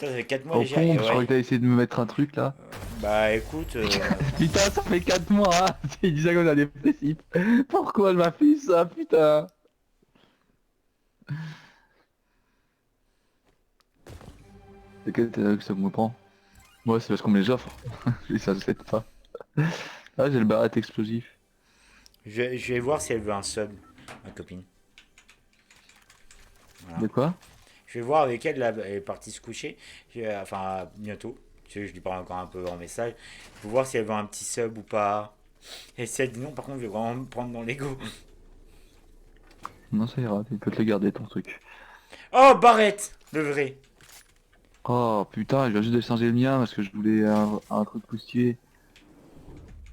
Putain, ça fait 4 mois En déjà. Et pompe, je crois ouais. que t'as essayé de me mettre un truc là. Bah écoute, Putain, ça fait 4 mois, hein. Il disait qu'on a des principes. Pourquoi elle m'a fait ça, putain? C'est que ça me prend. Moi, c'est parce qu'on me les offre. Et ça se fait pas. Ah, j'ai le barrette explosif. je vais voir si elle veut un sub, ma copine. Voilà. De quoi? Je vais voir avec elle, là, elle est partie se coucher. Enfin, bientôt. Je lui parle encore un peu en message. Faut voir si elle veut un petit sub ou pas. Et si elle dit non, par contre, je vais vraiment me prendre dans l'ego. Non, ça ira, tu peux te le garder ton truc. Oh, Barrette, le vrai. Oh putain, je viens juste de changer le mien parce que je voulais un truc postier.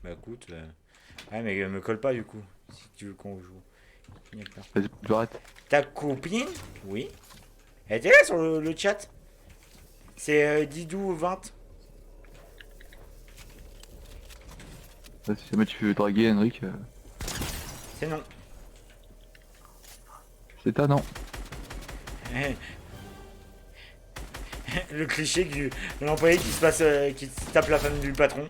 Bah écoute, ouais, mais me colle pas du coup, si tu veux qu'on joue. D'accord. Vas-y, barrette. Ta copine? Oui. Elle était là sur le chat. C'est Didou20. Si jamais tu veux draguer Henrik, C'est non. c'est ta non. Le cliché de l'employé qui se passe, qui se tape la femme du patron.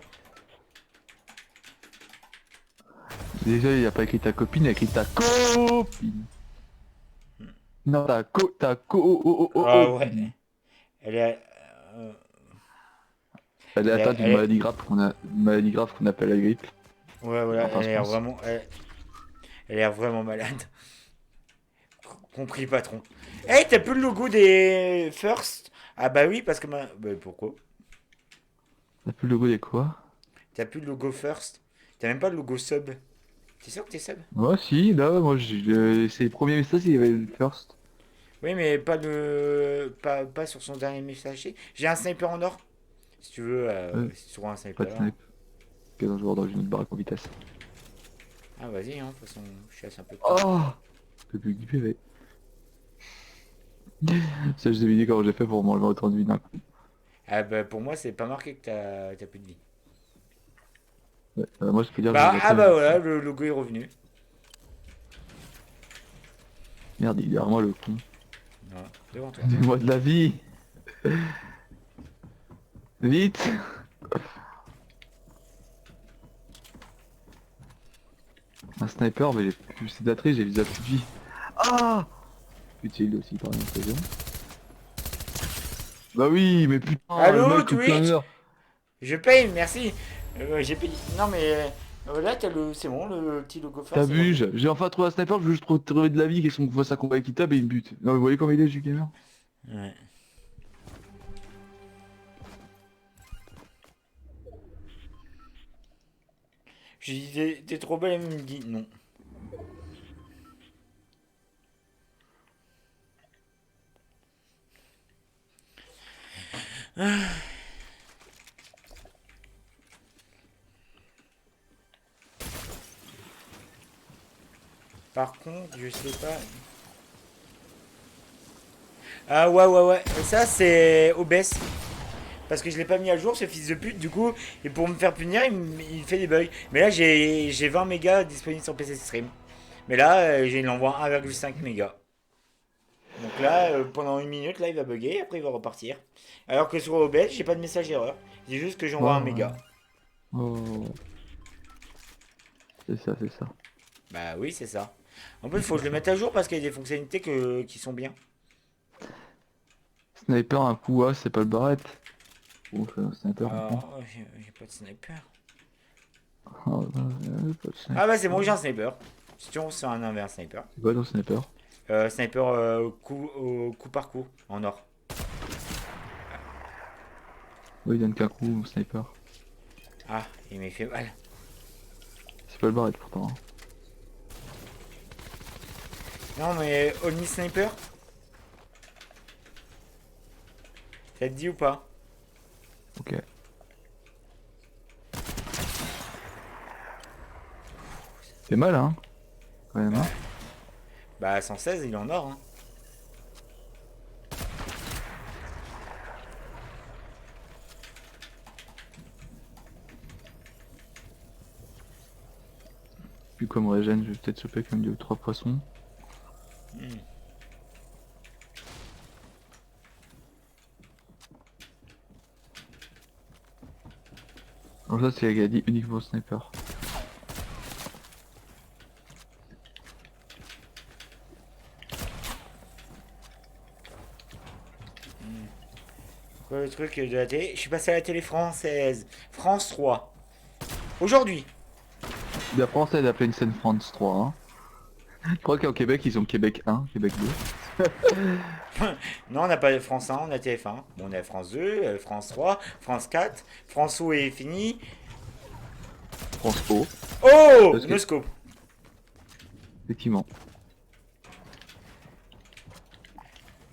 Déjà, il a pas écrit ta copine, il a écrit ta copine. Non, ta Ah ouais. Elle est. euh, Elle est elle est, atteinte d'une elle est- maladie grave qu'on appelle la grippe. Ouais, voilà, Enfin, elle a je l'air pense. vraiment. Elle a l'air vraiment malade. Compris, patron. Hey, t'as plus le logo des First? Ah bah oui, parce que ma. Bah pourquoi? T'as plus le logo des quoi? T'as plus le logo First? T'as même pas le logo Sub? T'es sûr que t'es Sub? Moi si, là, moi c'est les premiers messages, il y avait le first. Oui, mais pas de. Pas sur son dernier message. J'ai un sniper en or. Si tu veux, si tu trouves un Pas de sniper. snipe. Quel joueur dans une autre baraque en vitesse. Ah, vas-y, hein, de toute façon, je chasse un peu de temps. Oh! Je peux plus gipper, mais. Ça, je devinais comment j'ai fait pour m'enlever autant de vie d'un coup. Ah, bah pour moi, c'est pas marqué que t'as plus de vie. Ouais, moi, je peux dire que Bah, j'ai ah fait. bah voilà, le logo est revenu. Merde, il est derrière moi le con. Voilà, devant toi. Donne-moi de la vie! Vite! Un sniper, mais j'ai plus sédatrice, j'ai visé à plus de vie. Ah! Utile aussi par une occasion. Bah oui, mais putain, le Allô, mec tout plein Twitch? d'heures. Je paye, merci. J'ai payé. Non, mais là, t'as le. C'est bon, le petit logo face est revenu. T'abuses, j'ai enfin trouvé un sniper, je veux juste trouver de la vie, question qu'on fasse un combat équitable et il me bute. Non, vous voyez comment il est, Gamer? Ouais. J'ai dit, t'es trop belle, elle me dit non. Par contre, je sais pas. Ah ouais, ouais, ouais. Et ça, c'est OBS. Parce que je l'ai pas mis à jour, ce fils de pute. Du coup, et pour me faire punir, il fait des bugs. Mais là, j'ai 20 mégas disponibles sur PC Stream. Mais là, il envoie 1,5 mégas. Donc là, pendant une minute, là, il va bugger. Après, il va repartir. Alors que sur OBS, j'ai pas de message erreur. C'est juste que j'envoie un Oh, méga. oh. C'est ça, c'est ça. Bah oui, c'est ça. En plus, il faut que je le mette à jour parce qu'il y a des fonctionnalités qui sont bien. Sniper, un coup, ah, c'est pas le barrette. Oh, c'est un sniper, on prend. Oh, j'ai pas de sniper. Oh, pas de sniper. Ah bah c'est bon, j'ai un sniper. Si tu veux, c'est un inverse sniper. C'est quoi ton sniper? Sniper coup par coup, en or. Oui, il donne qu'un coup, mon sniper. Ah, il m'a fait mal. C'est pas le barrette pourtant. Hein. Non mais Omni Sniper, ça te dit ou pas? Ok. C'est mal, hein? Quand même, hein? Bah 116, il est en or. Hein. Puis comme régène, je vais peut-être choper comme 2 ou 3 poissons. Alors ça c'est dit uniquement sniper. Quoi le truc de la télé? Je suis passé à la télé française. France 3. Aujourd'hui. La française a appelé une scène France 3. Hein. Je crois qu'au Québec ils ont Québec 1, Québec 2. Non, on n'a pas France 1, on a TF1. Bon, on a France 2, France 3, France 4. France O est fini. France O, Oh, Parce que- Noscope. effectivement.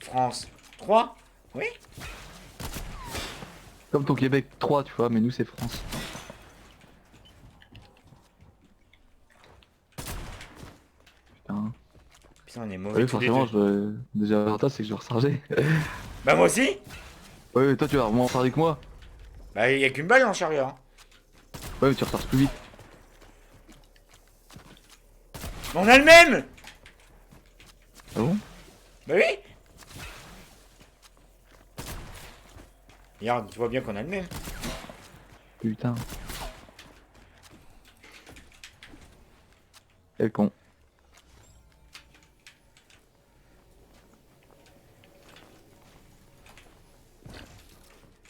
France 3. Oui. Comme ton Québec 3 tu vois, mais nous c'est France. Putain. Putain, on est Ah mauvais oui tous les forcément, deux. déjà l'avantage c'est que je vais recharger. Bah moi aussi. Ouais mais toi tu vas moins recharger que moi. Bah il y a qu'une balle dans le chariot. Hein. Ouais mais tu recharges plus vite. Mais on a le même. Ah bon? Bah oui. Regarde, tu vois bien qu'on a le même. Putain. Quel con.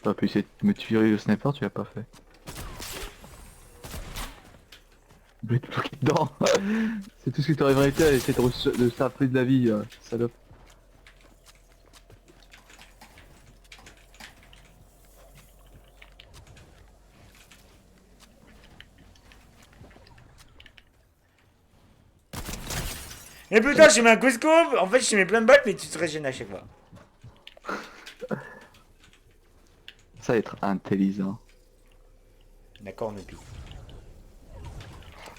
T'aurais pu essayer de me tuer le sniper, tu l'as pas fait. Je vais te bloquer dedans. C'est tout ce que t'aurais vérité à essayer de s'appeler de la vie, salope. Et putain, je mets un quickscope. En fait, je mets plein de balles, mais tu te régènes à chaque fois. Ça va être intelligent. D'accord, Nopi.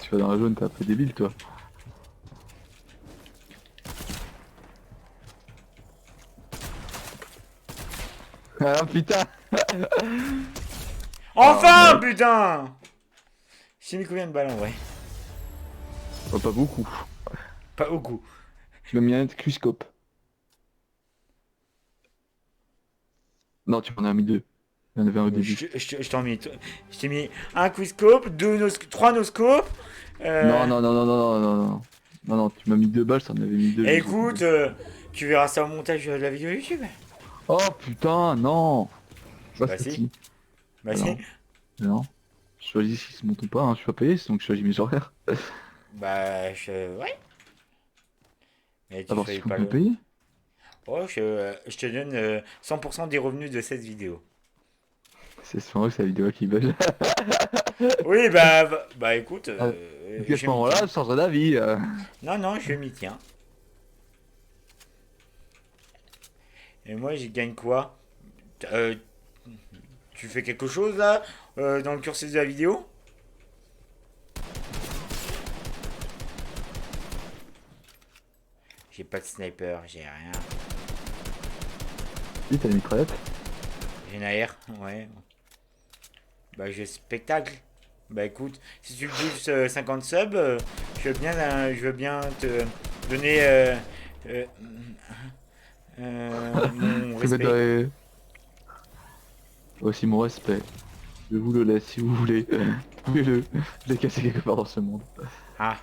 Tu vas dans la zone, t'es un peu débile toi. Ah putain. Enfin, mec. putain. J'ai mis combien de balles en vrai? Oh, pas beaucoup. Pas beaucoup. Tu m'as mis un Q-scope. Non, tu m'en as mis deux. Il y en avait un au début. Je t'en mis. Je t'ai mis un quickscope, trois noscopes. Non, non, non, non, non, non, non, non. Non, non, tu m'as mis deux balles, ça en avait mis deux. Écoute, tu verras ça au montage de la vidéo YouTube. Oh putain, non. Bah c'est si. petit. Bah Ah si. non. Non. Je choisis si se monte ou pas, hein. Je suis pas payé, donc je choisis mes horaires. Bah ouais. Mais tu Alors fais si vous pas me le. payez. Oh, je te donne 100% des revenus de cette vidéo. C'est souvent que c'est la vidéo qui bug. Oui, bah écoute. Ah, Donc à ce moment-là, je changerai d'avis. Non, non, je m'y tiens. Et moi, j'y gagne quoi? Euh, Tu fais quelque chose là dans le cursus de la vidéo? J'ai pas de sniper, j'ai rien. Oui, t'as une mitraillette. J'ai une AR, ouais. Bah j'ai spectacle. Bah écoute, si tu me dis 50 subs, je veux bien te donner mon Je vais respect. donner aussi mon respect. Je vous le laisse si vous voulez. Tuez-le. Je l'ai cassé quelque part dans ce monde. Ah.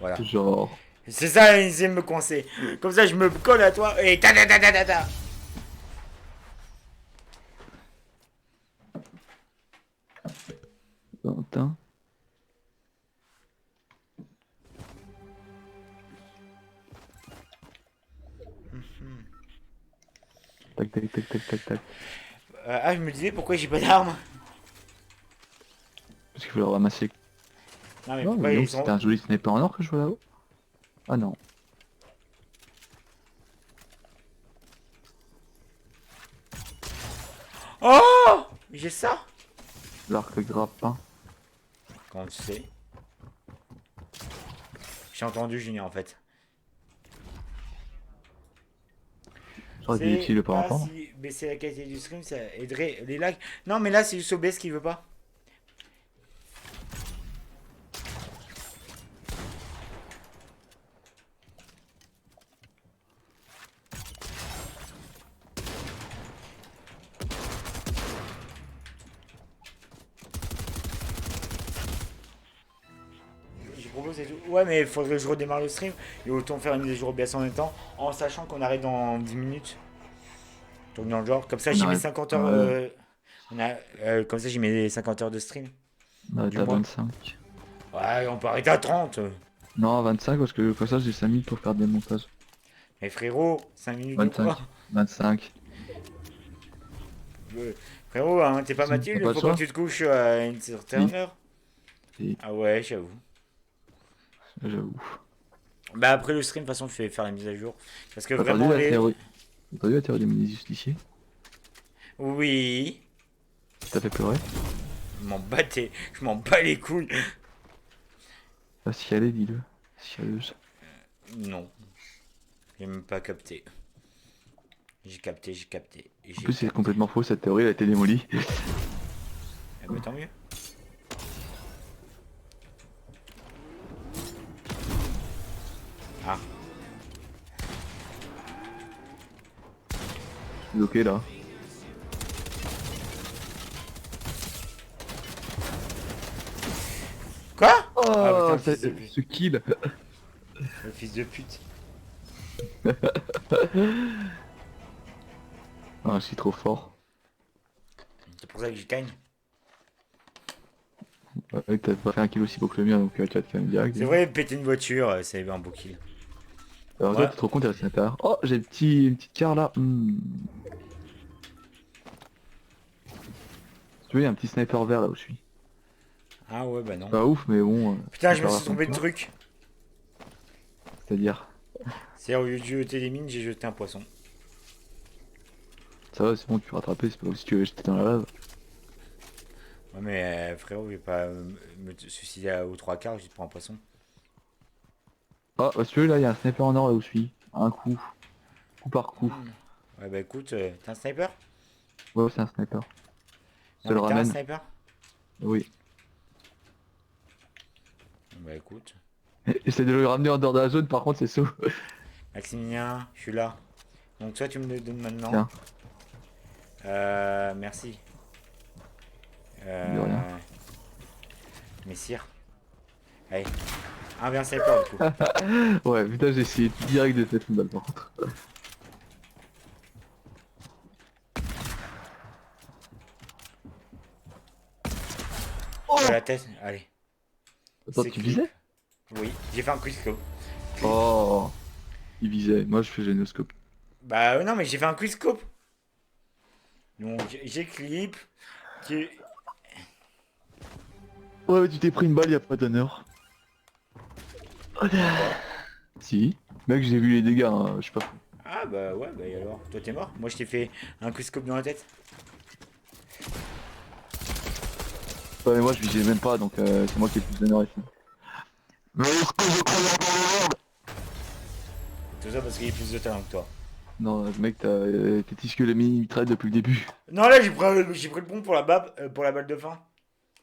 Voilà. Genre. C'est ça, ils aiment me coincer. Comme ça, je me colle à toi et ta ta ta ta ta ta. Tintin. Tac tac tac tac tac tac. Ah, je me disais pourquoi j'ai pas d'armes. Parce qu'il faut le ramasser. Non mais Non, pourquoi mais donc ils sont... c'était un joli sniper en or que je vois là-haut. Ah non. Oh, j'ai ça. L'arc grappin. Comment tu sais? J'ai entendu Junior en fait. J'aurais dû utile pour entendre. Si baisser la qualité du stream, ça aiderait les lags. Non mais là c'est juste OBS qui veut pas. propose et tout. Ouais, mais il faudrait que je redémarre le stream. Et autant faire une mise à jour OBS en même temps. En sachant qu'on arrête dans 10 minutes. Donc dans le genre. Comme ça, On j'y mets arrête. 50 heures. Ouais, Comme ça, j'y mets 50 heures de stream. on arrête Du à moins. 25. Ouais, on peut arrêter à 30. Non, à 25 parce que comme ça j'ai 5 minutes pour faire des montages. Mais frérot, 5 minutes de 25. quoi 25. Frérot, hein, t'es pas T'as Mathilde, pas le faut choix que tu te couches à une certaine Si. heure. Si. Ah ouais, j'avoue. J'avoue. Bah après le stream, de toute façon, je fais faire la mise à jour. Parce que T'as entendu vraiment, la théorie? T'as entendu la théorie des mini-justiciers? Oui. T'as fait pleurer? Je m'en bats les couilles. Ah, si elle est, dis-le. Chialeuse. Non. J'ai même pas capté. J'ai capté. En plus, c'est complètement faux, cette théorie, elle a été démolie. Eh bah tant mieux. Ah. Bloqué là. Quoi? Oh, Ah, putain, ce kill. le fils de pute. Ah, je suis trop fort. C'est pour ça que j'y gagne. Ouais, t'as pas fait un kill aussi beau que le mien, donc tu vas te faire une direct. C'est vrai, péter une voiture, c'est un beau kill. Alors Ouais. toi, t'es trop con, t'es resté à l'intérieur. Oh, j'ai une petite carte là. Si tu veux, il y a un petit sniper vert là où je suis. Ah ouais, bah non. Pas ouf, mais bon. Putain, je me sniper suis trompé de vert comme truc. toi. C'est-à-dire. C'est au lieu de jeter des mines, j'ai jeté un poisson. Ça va, c'est bon, tu peux rattraper, c'est pas comme si tu veux jeter dans la lave. Ouais, mais frérot, je vais pas me suicider aux trois quarts juste pour un poisson. Ah, si tu veux, là, il y a un sniper en or là où je suis. Un coup. Coup par coup. Ouais, bah écoute, t'es un sniper? Ouais, c'est un sniper. Non, Ça le mais t'es un ramène. sniper? Oui. Bah écoute. Essaye de le ramener en dehors de la zone, par contre, c'est saut. Maximilien, je suis là. Donc toi, tu me le donnes maintenant. Tiens. Merci. De rien. Messire. Allez. Un bien sniper du coup. Ouais, putain, j'ai essayé direct de faire une balle par contre. Sur la tête, allez. Attends, C'est tu clip. visais? Oui, j'ai fait un quickscope. Oh, il visait. Moi, je fais génoscope. Bah non, mais j'ai fait un quickscope. Donc j'ai clip. Qui... Ouais, mais tu t'es pris une balle, y a pas d'honneur. Si. Mec, j'ai vu les dégâts, hein, je sais pas fou. Ah bah ouais, bah et alors, toi t'es mort. Moi je t'ai fait un quickscope dans la tête. Ouais, mais moi, je visais même pas, donc c'est moi qui ai plus d'honneur ici. Mais est-ce que je crois encore le monde? Tout ça parce qu'il est plus de talent que toi. Non, mec, t'es tissu les mini-mitraillettes depuis le début. Non là j'ai pris le bon pour pour la balle de fin.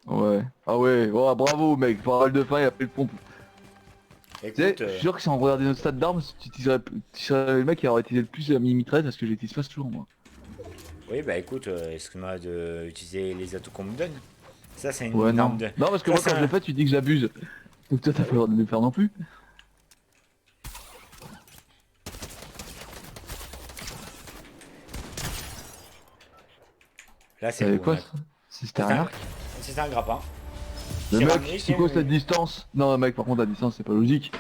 Ouais. Ah ouais, oh, bravo, mec. Pour balle de fin, il a pris le pompe. Tu sais, Écoute, je suis sûr que si on regardait notre stade d'armes, tu serais le mec qui aurait utilisé le plus la mini-mitraillette parce que j'utilise pas toujours, moi. oui bah écoute, excuse-moi d'utiliser les atouts qu'on me donne. Ça c'est une Ouais, non. arme de... Non, parce que Ça, moi, quand c'est je le fais, tu dis que j'abuse. Donc toi, t'as pas le droit de le faire non plus. Là c'est T'avais beau, quoi mec. ça? C'était un arc? C'est un grappin. Le J'ai mec, ramené, c'est quoi j'ai- cette distance? Non, mec, par contre, la distance, c'est pas logique.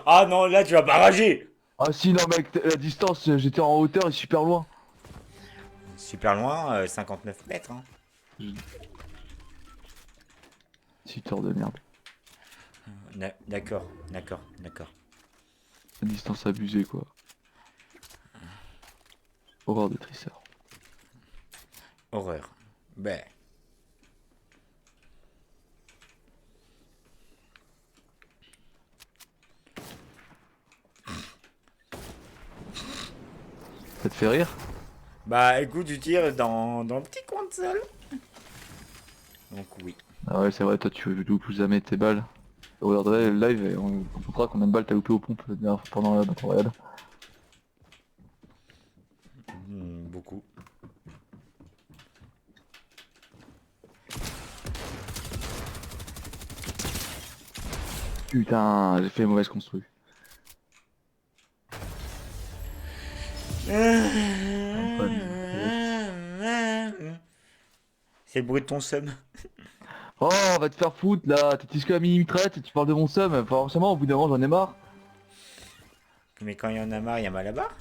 Ah non, là tu vas pas rager. Ah si, non, mec, la distance, j'étais en hauteur et super loin. Super loin, 59 mètres. Hein. Cheater de merde. D'accord. La distance abusée, quoi. Horreur de trisseur. Horreur. Ben. Ça te fait rire? Bah écoute, tu tires dans le petit coin de sol. Donc oui. Ah ouais, c'est vrai, toi, tu loupes jamais tes balles. Regarderai le live et on comprendra combien de balles t'as loupé aux pompes pendant la bataille. Beaucoup. Putain, j'ai fait une mauvaise construit. C'est le bruit de ton seum. Oh, va te faire foutre là, t'es tissu à mini traite et tu parles de mon seum. Forcément, au bout d'un moment, j'en ai marre. Mais quand il y en a marre, il y a mal à barre.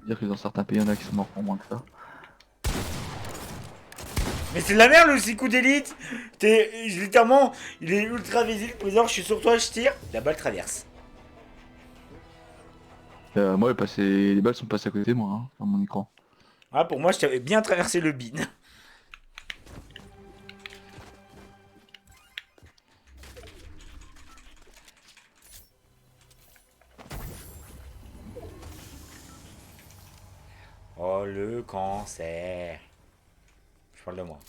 Dire que dans certains pays, il y en a qui sont morts pour moins que ça. Mais c'est de la merde le 6 coups d'élite. Littéralement, il est ultra visible. Je suis sur toi, je tire. La balle traverse. Moi, les balles sont passées à côté de moi, hein, dans mon écran. Ah, pour moi, je t'avais bien traversé le bin. Oh, le cancer. Je parle de moi.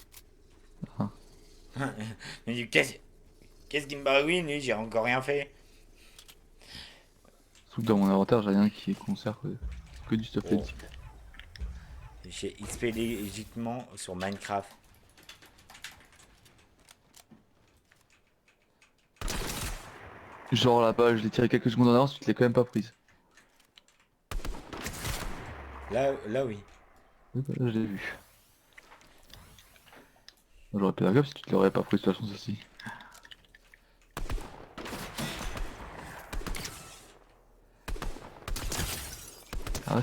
Ah. Mais qu'est-ce qui me baragouine, lui? J'ai encore rien fait. Sauf que dans mon inventaire, j'ai rien qui est concert, que du stuff Oh. edit. J'ai XP légitimement sur Minecraft. Genre la balle, je l'ai tiré quelques secondes en avance, tu te l'as quand même pas prise. Là oui. Oui, bah, là, je l'ai vu. J'aurais pu la gaffe si tu te l'aurais pas prise de toute façon, ceci. Ah,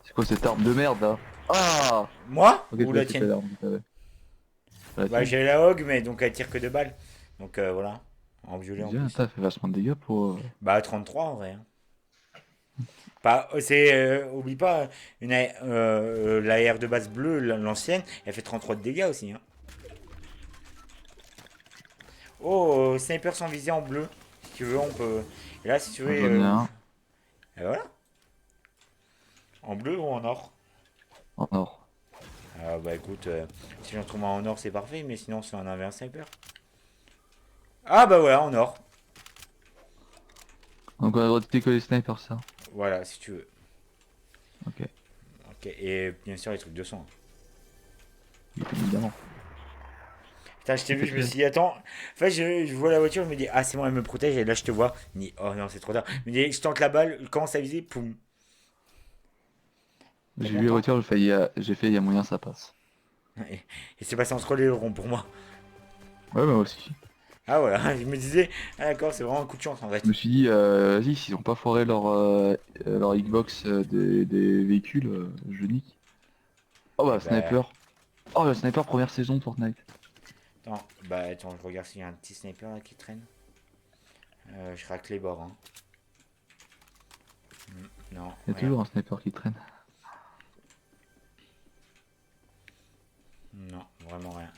c'est quoi cette arme de merde là? Ah! Moi Ok, ou tu la l'as fait tienne? l'arme que t'avais. La Bah tienne. j'ai la hog mais donc elle tire que 2 balles. Donc voilà. En violet en Bien, plus. t'as fait vachement de dégâts pour... Bah 33 en vrai. Hein. Pas, oublie pas, la R de base bleue, l'ancienne, elle fait 33 de dégâts aussi. Hein. Oh, sniper sans visée en bleu. Si tu veux, on peut. Et là, si tu veux. J'en ai un, Et voilà. En bleu ou en or? en or. Ah bah écoute, si j'en trouve un en or, c'est parfait, mais sinon, c'est un 1v1 sniper. Ah bah voilà, en or. Donc on a le droit de que les snipers, ça. Voilà, si tu veux. Ok, Ok, et bien sûr, les trucs de son. évidemment. Putain, je t'ai vu, je me suis dit, attends. En fait, je vois la voiture, je me dis, ah, c'est bon, elle me protège, et là, je te vois. Je me dis, oh non, c'est trop tard. Je me dis, je tente la balle, commence à viser, poum. T'es J'ai vu les content? voitures, j'ai fait, il y a moyen, ça passe. Et c'est passé entre les ronds pour moi. Ouais, moi aussi. Ah voilà, je me disais, ah d'accord, c'est vraiment un coup de chance en fait. Je me suis dit, vas-y, s'ils ont pas foiré leur Xbox des véhicules, je nique. Oh Et bah, bah, sniper. Oh, le sniper première saison de Fortnite. attends, je regarde s'il y a un petit sniper là qui traîne. Je racle les bords. Hein. Non, Il y a rien. toujours un sniper qui traîne. Non, vraiment rien.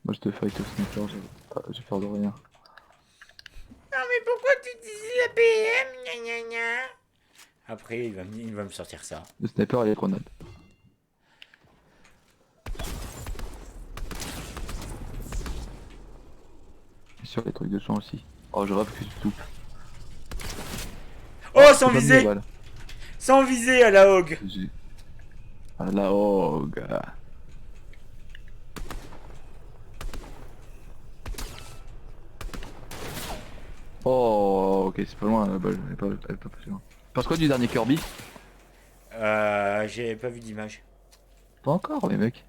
Moi, je te fight au sniper, j'ai peur de rien. Non mais pourquoi tu dis la PM gna gna gna. Après, il va me sortir ça. Le sniper et les grenades. Et sur les trucs de champ aussi. Oh, je rêve que tu tout. Oh, sans C'est pas de viser! balles. Sans viser à la hog! Ah là, oh, gars. Oh, ok, c'est pas loin la balle, elle est pas passée loin. Parce quoi du dernier Kirby? J'ai pas vu d'image. Pas encore, mais mec.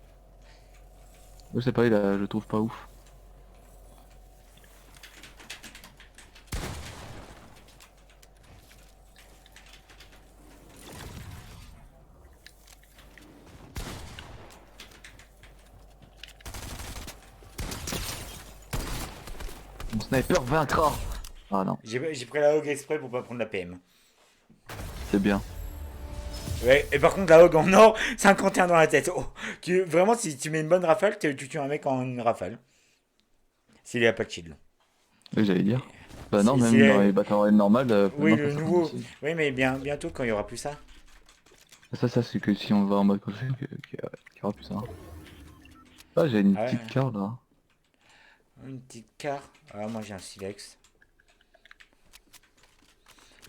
Je sais pas, je le trouve pas ouf. Mon sniper vaincra! Ah non, J'ai pris la hog exprès pour pas prendre la PM. c'est bien. Ouais, et par contre, la hog en or, 51 dans la tête. Oh, vraiment, si tu mets une bonne rafale, tu tues un mec en une rafale. S'il a pas de shield. Oui, j'allais dire. Bah non, C'est- même dans les batailles royales normales, Oui, maintenant, le ça sera nouveau. difficile. Oui, mais bientôt, quand il y aura plus ça. Ça c'est que si on va en mode conseil, qu'il y aura plus ça. Ah, j'ai une Ah ouais, petite carte là. une petite carte. Ah, moi j'ai un silex.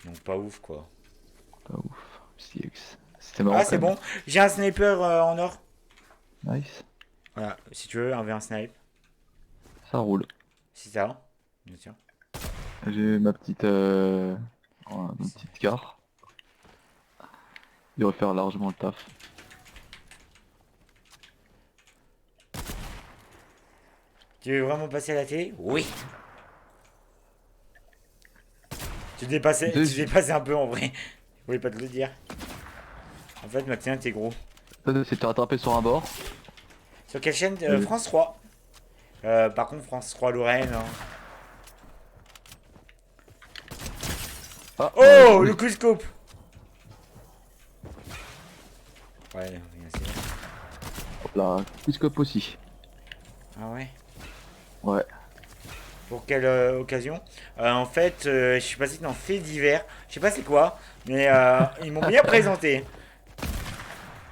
Donc pas ouf, quoi. Pas ouf. CX. C'était marrant Ah, quand c'est même. bon. J'ai un sniper en or. Nice. Voilà, si tu veux, un v 1 snipe. Ça roule. Si ça, bien sûr. J'ai ma petite ma petite car. Il devrait faire largement le taf. Tu veux vraiment passer à la télé? Oui. Tu dépassais un peu en vrai. Je voulais pas te le dire. En fait, Maxime, t'es gros. C'est de te rattraper sur un bord. Sur quelle chaîne? Oui. France 3. Par contre, France 3 Lorraine. Hein. Ah, Oh, oui. le quickscope. Ouais, bien sûr. Hop là, Quizscope aussi. Ah ouais. Ouais. Pour quelle occasion? En fait, je suis passé dans fait divers. Je sais pas c'est quoi, mais ils m'ont bien présenté.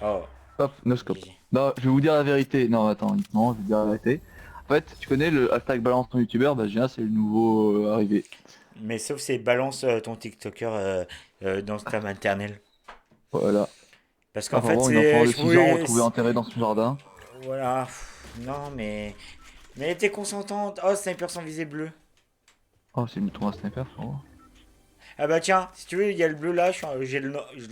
Oh. Hop, noscope. GG. Non, je vais vous dire la vérité. Non, attends, non, je vais vous dire la vérité. En fait, tu connais le hashtag balance ton youtubeur, bah Gina, c'est le nouveau arrivé. Mais sauf c'est balance ton TikToker dans ta maternelle. Voilà. Parce qu'en fait, Apparemment, une enfant c'est. de Je 6 ans pouvais. retrouvée enterrée dans son jardin. Voilà. Non, mais. Mais elle était consentante. Oh, sniper sans visée bleue. Oh, c'est une tour à sniper, je crois. Ah bah tiens, si tu veux, il y a le bleu là, je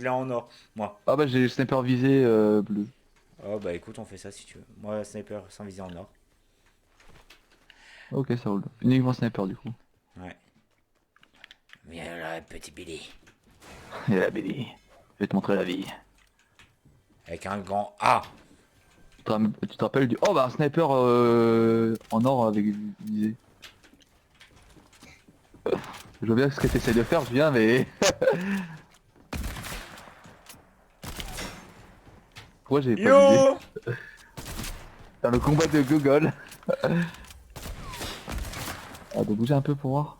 l'ai en or. Moi. Ah bah j'ai le sniper visé bleu. Oh bah écoute, on fait ça si tu veux. Moi, sniper sans visée en or. Ok, ça roule. Uniquement sniper du coup. Ouais. Viens là, petit Billy. Et la Billy, je vais te montrer la vie. Avec un grand A. Tu te rappelles du... Oh bah un sniper en or avec visé. Je vois bien ce que tu essaies de faire, Julien, mais... Pourquoi j'ai pas visé? Yo. Dans le combat de Gogol. Ah, de bouger un peu pour voir.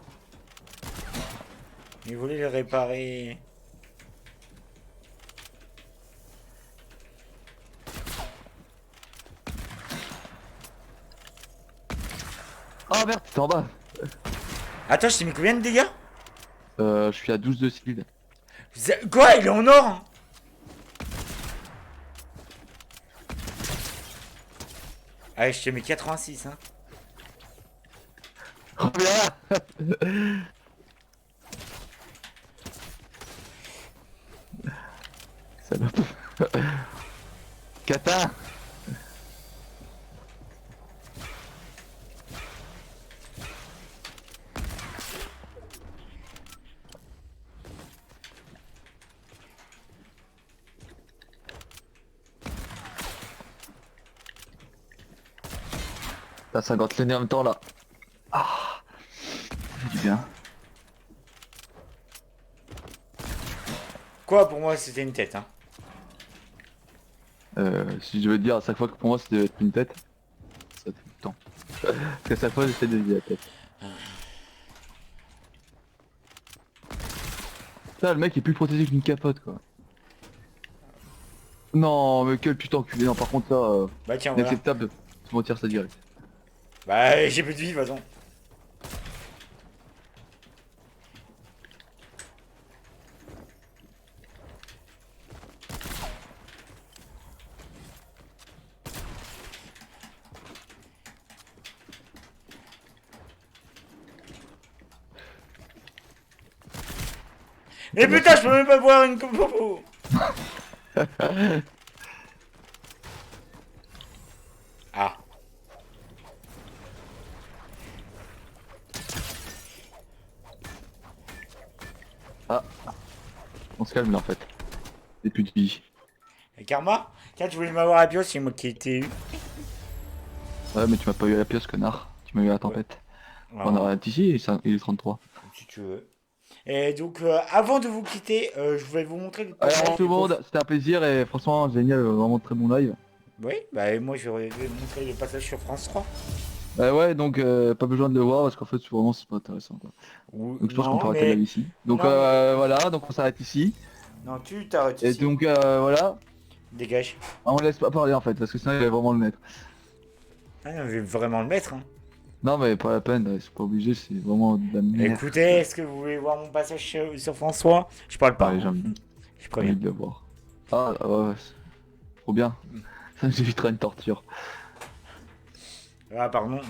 Il voulait le réparer. Ah merde, t'es en bas. Attends, je t'ai mis combien de dégâts? Je suis à 12 de shield. Quoi? Il est en or hein. Allez, je te mets 86 hein. Oh bien. Salope. Kata. T'as 50 l'année en même temps là. Ah, ça fait du bien. Quoi, pour moi, c'était une tête hein. Si je veux te dire à chaque fois que pour moi c'était être une tête, ça fait du temps. Parce qu'à chaque fois j'essaie de viser la tête. Putain, le mec est plus protégé qu'une capote quoi. Non mais quel putain enculé, non par contre ça, Bah tiens, voilà. inacceptable, je m'en tire ça direct. Bah, j'ai plus de vie, de toute façon. Mais putain, je peux même pas boire une popo. Ah. Ah, on se calme là en fait. Et plus de vie. Et Karma? Tiens, tu voulais m'avoir à Pio, c'est moi qui ai été eu. Ouais mais tu m'as pas eu à la pioche connard, tu m'as eu à la tempête. On Alors, arrête ici, il est 33. si tu veux. Et donc, avant de vous quitter, je vais vous montrer le Alors passage tout le du monde, c'était un plaisir et franchement génial, vraiment très bon live. Oui, bah moi je vais vous montrer le passage sur France 3. Ouais donc pas besoin de le voir parce qu'en fait vraiment c'est pas intéressant quoi. Ou... Donc je pense qu'on Non, peut arrêter le mais... live ici. Donc Non, mais... voilà, donc on s'arrête ici. Non, tu t'arrêtes Et ici. donc voilà, Dégage. on laisse pas parler en fait parce que sinon il va vraiment le mettre. Ah, non, je vais vraiment le mettre. Hein. Non mais pas la peine, c'est pas obligé, c'est vraiment de la merde. Écoutez, est-ce que vous voulez voir mon passage sur François? Je parle pas. Ouais, j'ai hein. envie, Je j'ai préviens. envie de le voir. Ah ouais, trop bien. Ça m'évitera une torture. Ah, pardon.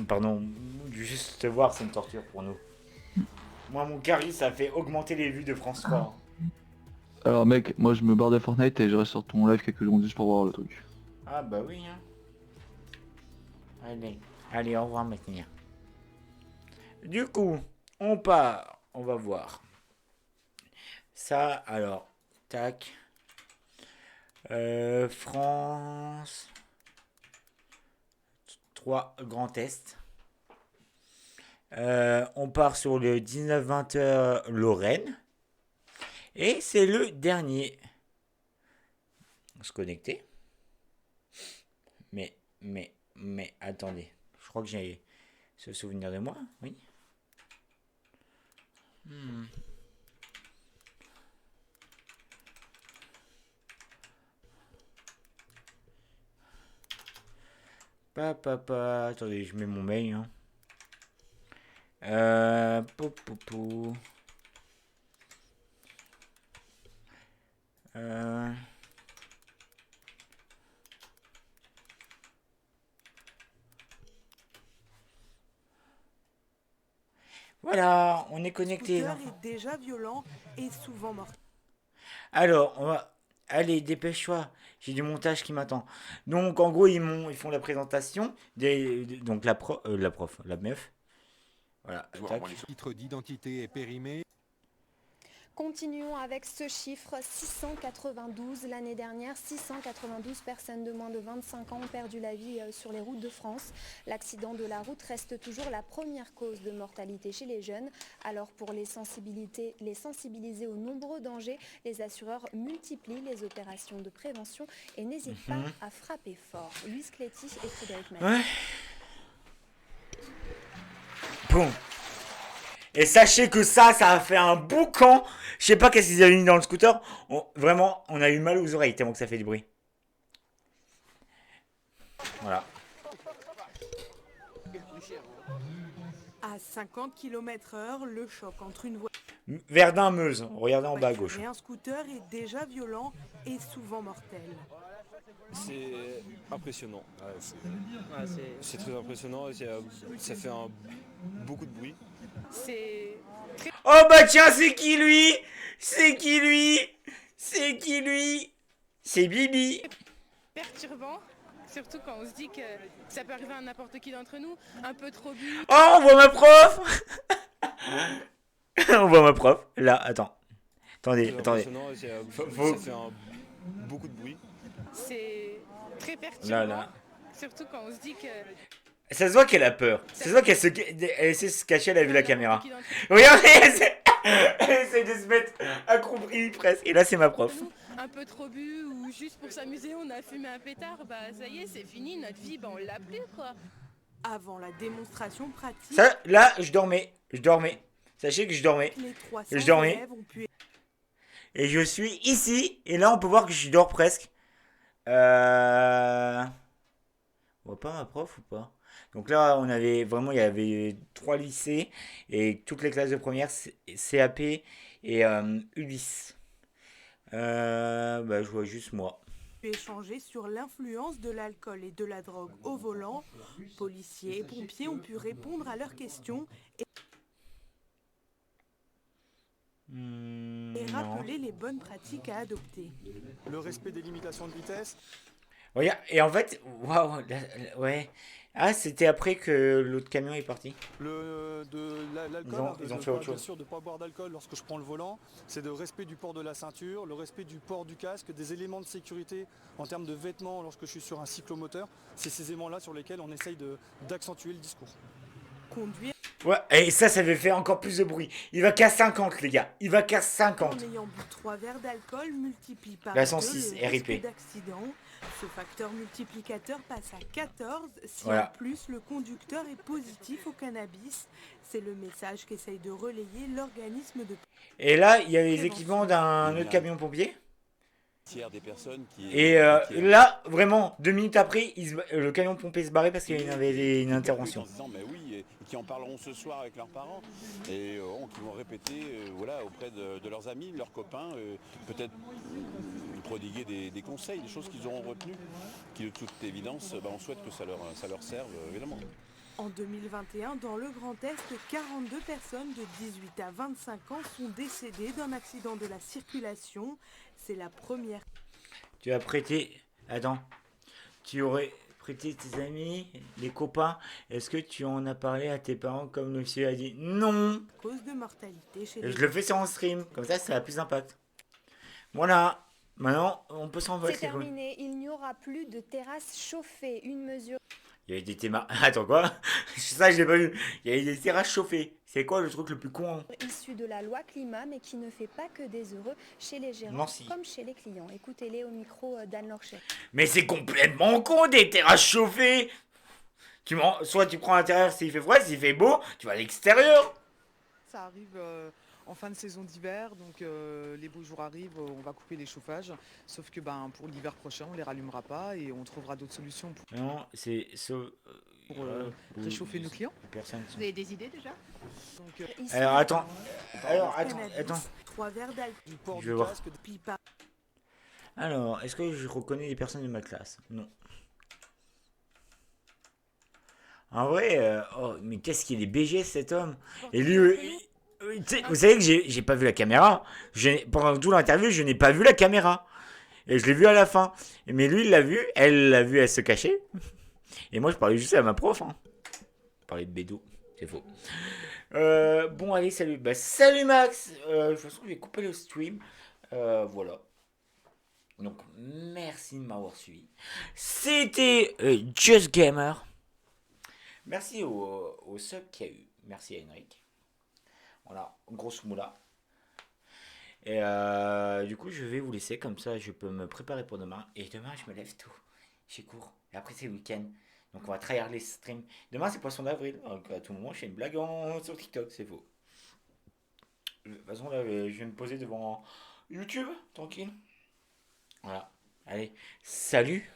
Juste te voir, c'est une torture pour nous. Moi, mon carry, ça fait augmenter les vues de France 3. Alors mec, moi je me barre de Fortnite et je reste sur ton live quelques secondes juste pour voir le truc. Ah, bah oui, hein. Allez, au revoir maintenant. Du coup, on part. On va voir. Ça, alors, tac. France 3 Grand Est. On part sur le 19-20h Lorraine. Et c'est le dernier. On se connecter. Mais, attendez. Je crois que j'ai ce souvenir de moi, oui. Attendez, je mets mon mail. Hein. Pou, pou, pou. Voilà, on est connecté. Le scooter est déjà violent et souvent mortel. Alors, on va... Allez, dépêche-toi. J'ai du montage qui m'attend. Donc, en gros, ils font la présentation. Donc, la meuf. Voilà. Tac. Le titre d'identité est périmé. Continuons avec ce chiffre, 692. L'année dernière, 692 personnes de moins de 25 ans ont perdu la vie sur les routes de France. L'accident de la route reste toujours la première cause de mortalité chez les jeunes. Alors pour les sensibiliser aux nombreux dangers, les assureurs multiplient les opérations de prévention et n'hésitent pas à frapper fort. Louis Cléty et Frédéric Maillard. Ouais. Bon. Et sachez que ça a fait un boucan. Je sais pas qu'est-ce qu'ils avaient mis dans le scooter. Vraiment, on a eu mal aux oreilles tellement que ça fait du bruit. Voilà. À 50 km/h, le choc entre une voiture Verdun-Meuse. Regardez en bas à gauche. et un scooter est déjà violent et souvent mortel. C'est impressionnant. C'est très impressionnant. Ça fait beaucoup de bruit. C'est Oh bah tiens, c'est qui lui? C'est qui lui? C'est qui lui? C'est Bibi. perturbant, surtout quand on se dit que ça peut arriver à n'importe qui d'entre nous, un peu trop bu. Oh, on voit ma prof. On voit ma prof. Là, attends. Attendez. Impressionnant. Faut- Ça fait beaucoup de bruit. C'est très perturbant, Là. surtout quand on se dit que Ça se voit qu'elle a peur. Ça se voit qu'elle elle essaie de se cacher, elle a vu la caméra. qui d'entre Regardez, elle essaie de se mettre accroupie presque. Et là, c'est ma prof. nous, un peu trop bu ou juste pour s'amuser, on a fumé un pétard, bah ça y est, c'est fini, notre vie, bah on l'a plus quoi. avant la démonstration pratique. Ça, là, je dormais. Sachez que je dormais. Les 300 je dormais. élèves ont pu Et je suis ici. Et là, on peut voir que je dors presque. On voit pas ma prof ou pas? Donc là, il y avait 3 lycées et toutes les classes de première, CAP et Ulysse. Je vois juste moi. échanger sur l'influence de l'alcool et de la drogue au volant. Policiers et pompiers ont pu répondre à leurs questions et rappeler les bonnes pratiques à adopter. Le respect des limitations de vitesse. Regarde, et en fait, waouh, ouais. Ah, c'était après que l'autre camion est parti. L'alcool, Ils ont fait autre bien chose. sûr de ne pas boire d'alcool lorsque je prends le volant, c'est le respect du port de la ceinture, le respect du port du casque, des éléments de sécurité en termes de vêtements lorsque je suis sur un cyclomoteur. C'est ces éléments-là sur lesquels on essaye d'accentuer le discours. Conduire Ouais, et ça avait fait encore plus de bruit. Il va qu'à 50, les gars. Il va qu'à en 50. ayant bu 3 verres d'alcool multiplie par La 2 106, le risque RIP. d'accident. Ce facteur multiplicateur passe à 14 si Voilà. en plus le conducteur est positif au cannabis. C'est le message qu'essaye de relayer l'organisme de Et là, il y a les équipements d'un autre camion pompier. Tiers des personnes qui. Et là, vraiment, 2 minutes après, le camion pompier se barrait parce qu'il y avait une intervention. En se disant, mais oui, et qui en parleront ce soir avec leurs parents et qui vont répéter auprès de leurs amis, leurs copains, peut-être prodiguer des conseils, des choses qu'ils auront retenues, qui de toute évidence, on souhaite que ça leur serve, évidemment. En 2021, dans le Grand Est, 42 personnes de 18 à 25 ans sont décédées d'un accident de la circulation. C'est la première. Tu as prêté... Attends. Tu aurais prêté tes amis, les copains. Est-ce que tu en as parlé à tes parents comme le monsieur a dit? Non. Cause de mortalité chez Et les je le fais sur en stream. Comme ça a plus d'impact. Voilà. Maintenant, on peut s'envoler. C'est terminé, il n'y aura plus de terrasses chauffées. Une mesure Il y avait des terrasses... Attends, quoi? Ça, je l'ai pas vu. Il y avait des terrasses chauffées. C'est quoi le truc le plus con? issue de la loi climat, mais qui ne fait pas que des heureux chez les gérants Nancy. comme chez les clients. Écoutez-les au micro d'Anne Lorchet. Mais c'est complètement con, des terrasses chauffées. Soit tu prends à l'intérieur s'il fait froid, s'il fait beau, tu vas à l'extérieur. Ça arrive en fin de saison d'hiver, donc les beaux jours arrivent, on va couper les chauffages. Sauf que pour l'hiver prochain, on les rallumera pas et on trouvera d'autres solutions Non, c'est... pour réchauffer nos clients. Personne. Vous avez des idées déjà? Donc, Alors, attends. cannabis, Attends. 3 verres d'alcool, Du port Je vais du voir. casque, pipa. Alors, est-ce que je reconnais des personnes de ma classe? Non. En vrai, oh, mais qu'est-ce qu'il est BG cet homme? Et lui, tu sais, vous savez que j'ai pas vu la caméra. Pendant toute l'interview, je n'ai pas vu la caméra. Et je l'ai vu à la fin. Mais lui, il l'a vu, elle se cachait. Et moi, je parlais juste à ma prof. Hein. Je parlais de bédo, c'est faux. Bon, allez, salut. Bah, salut Max. De toute façon, je vais couper le stream. Voilà. Donc, merci de m'avoir suivi. C'était Just Gamer. Merci au sub qu'il y a eu. Merci à Henrik. Voilà, grosse moula. Et du coup, je vais vous laisser comme ça. Je peux me préparer pour demain. Et demain, je me lève tôt. J'ai cours. Et après, c'est le week-end. Donc, on va tryhard les streams. Demain, c'est Poisson d'avril. Donc, à tout moment, je fais une blague sur TikTok. C'est faux. De toute façon, là, je vais me poser devant YouTube. Tranquille. Voilà. Allez, salut.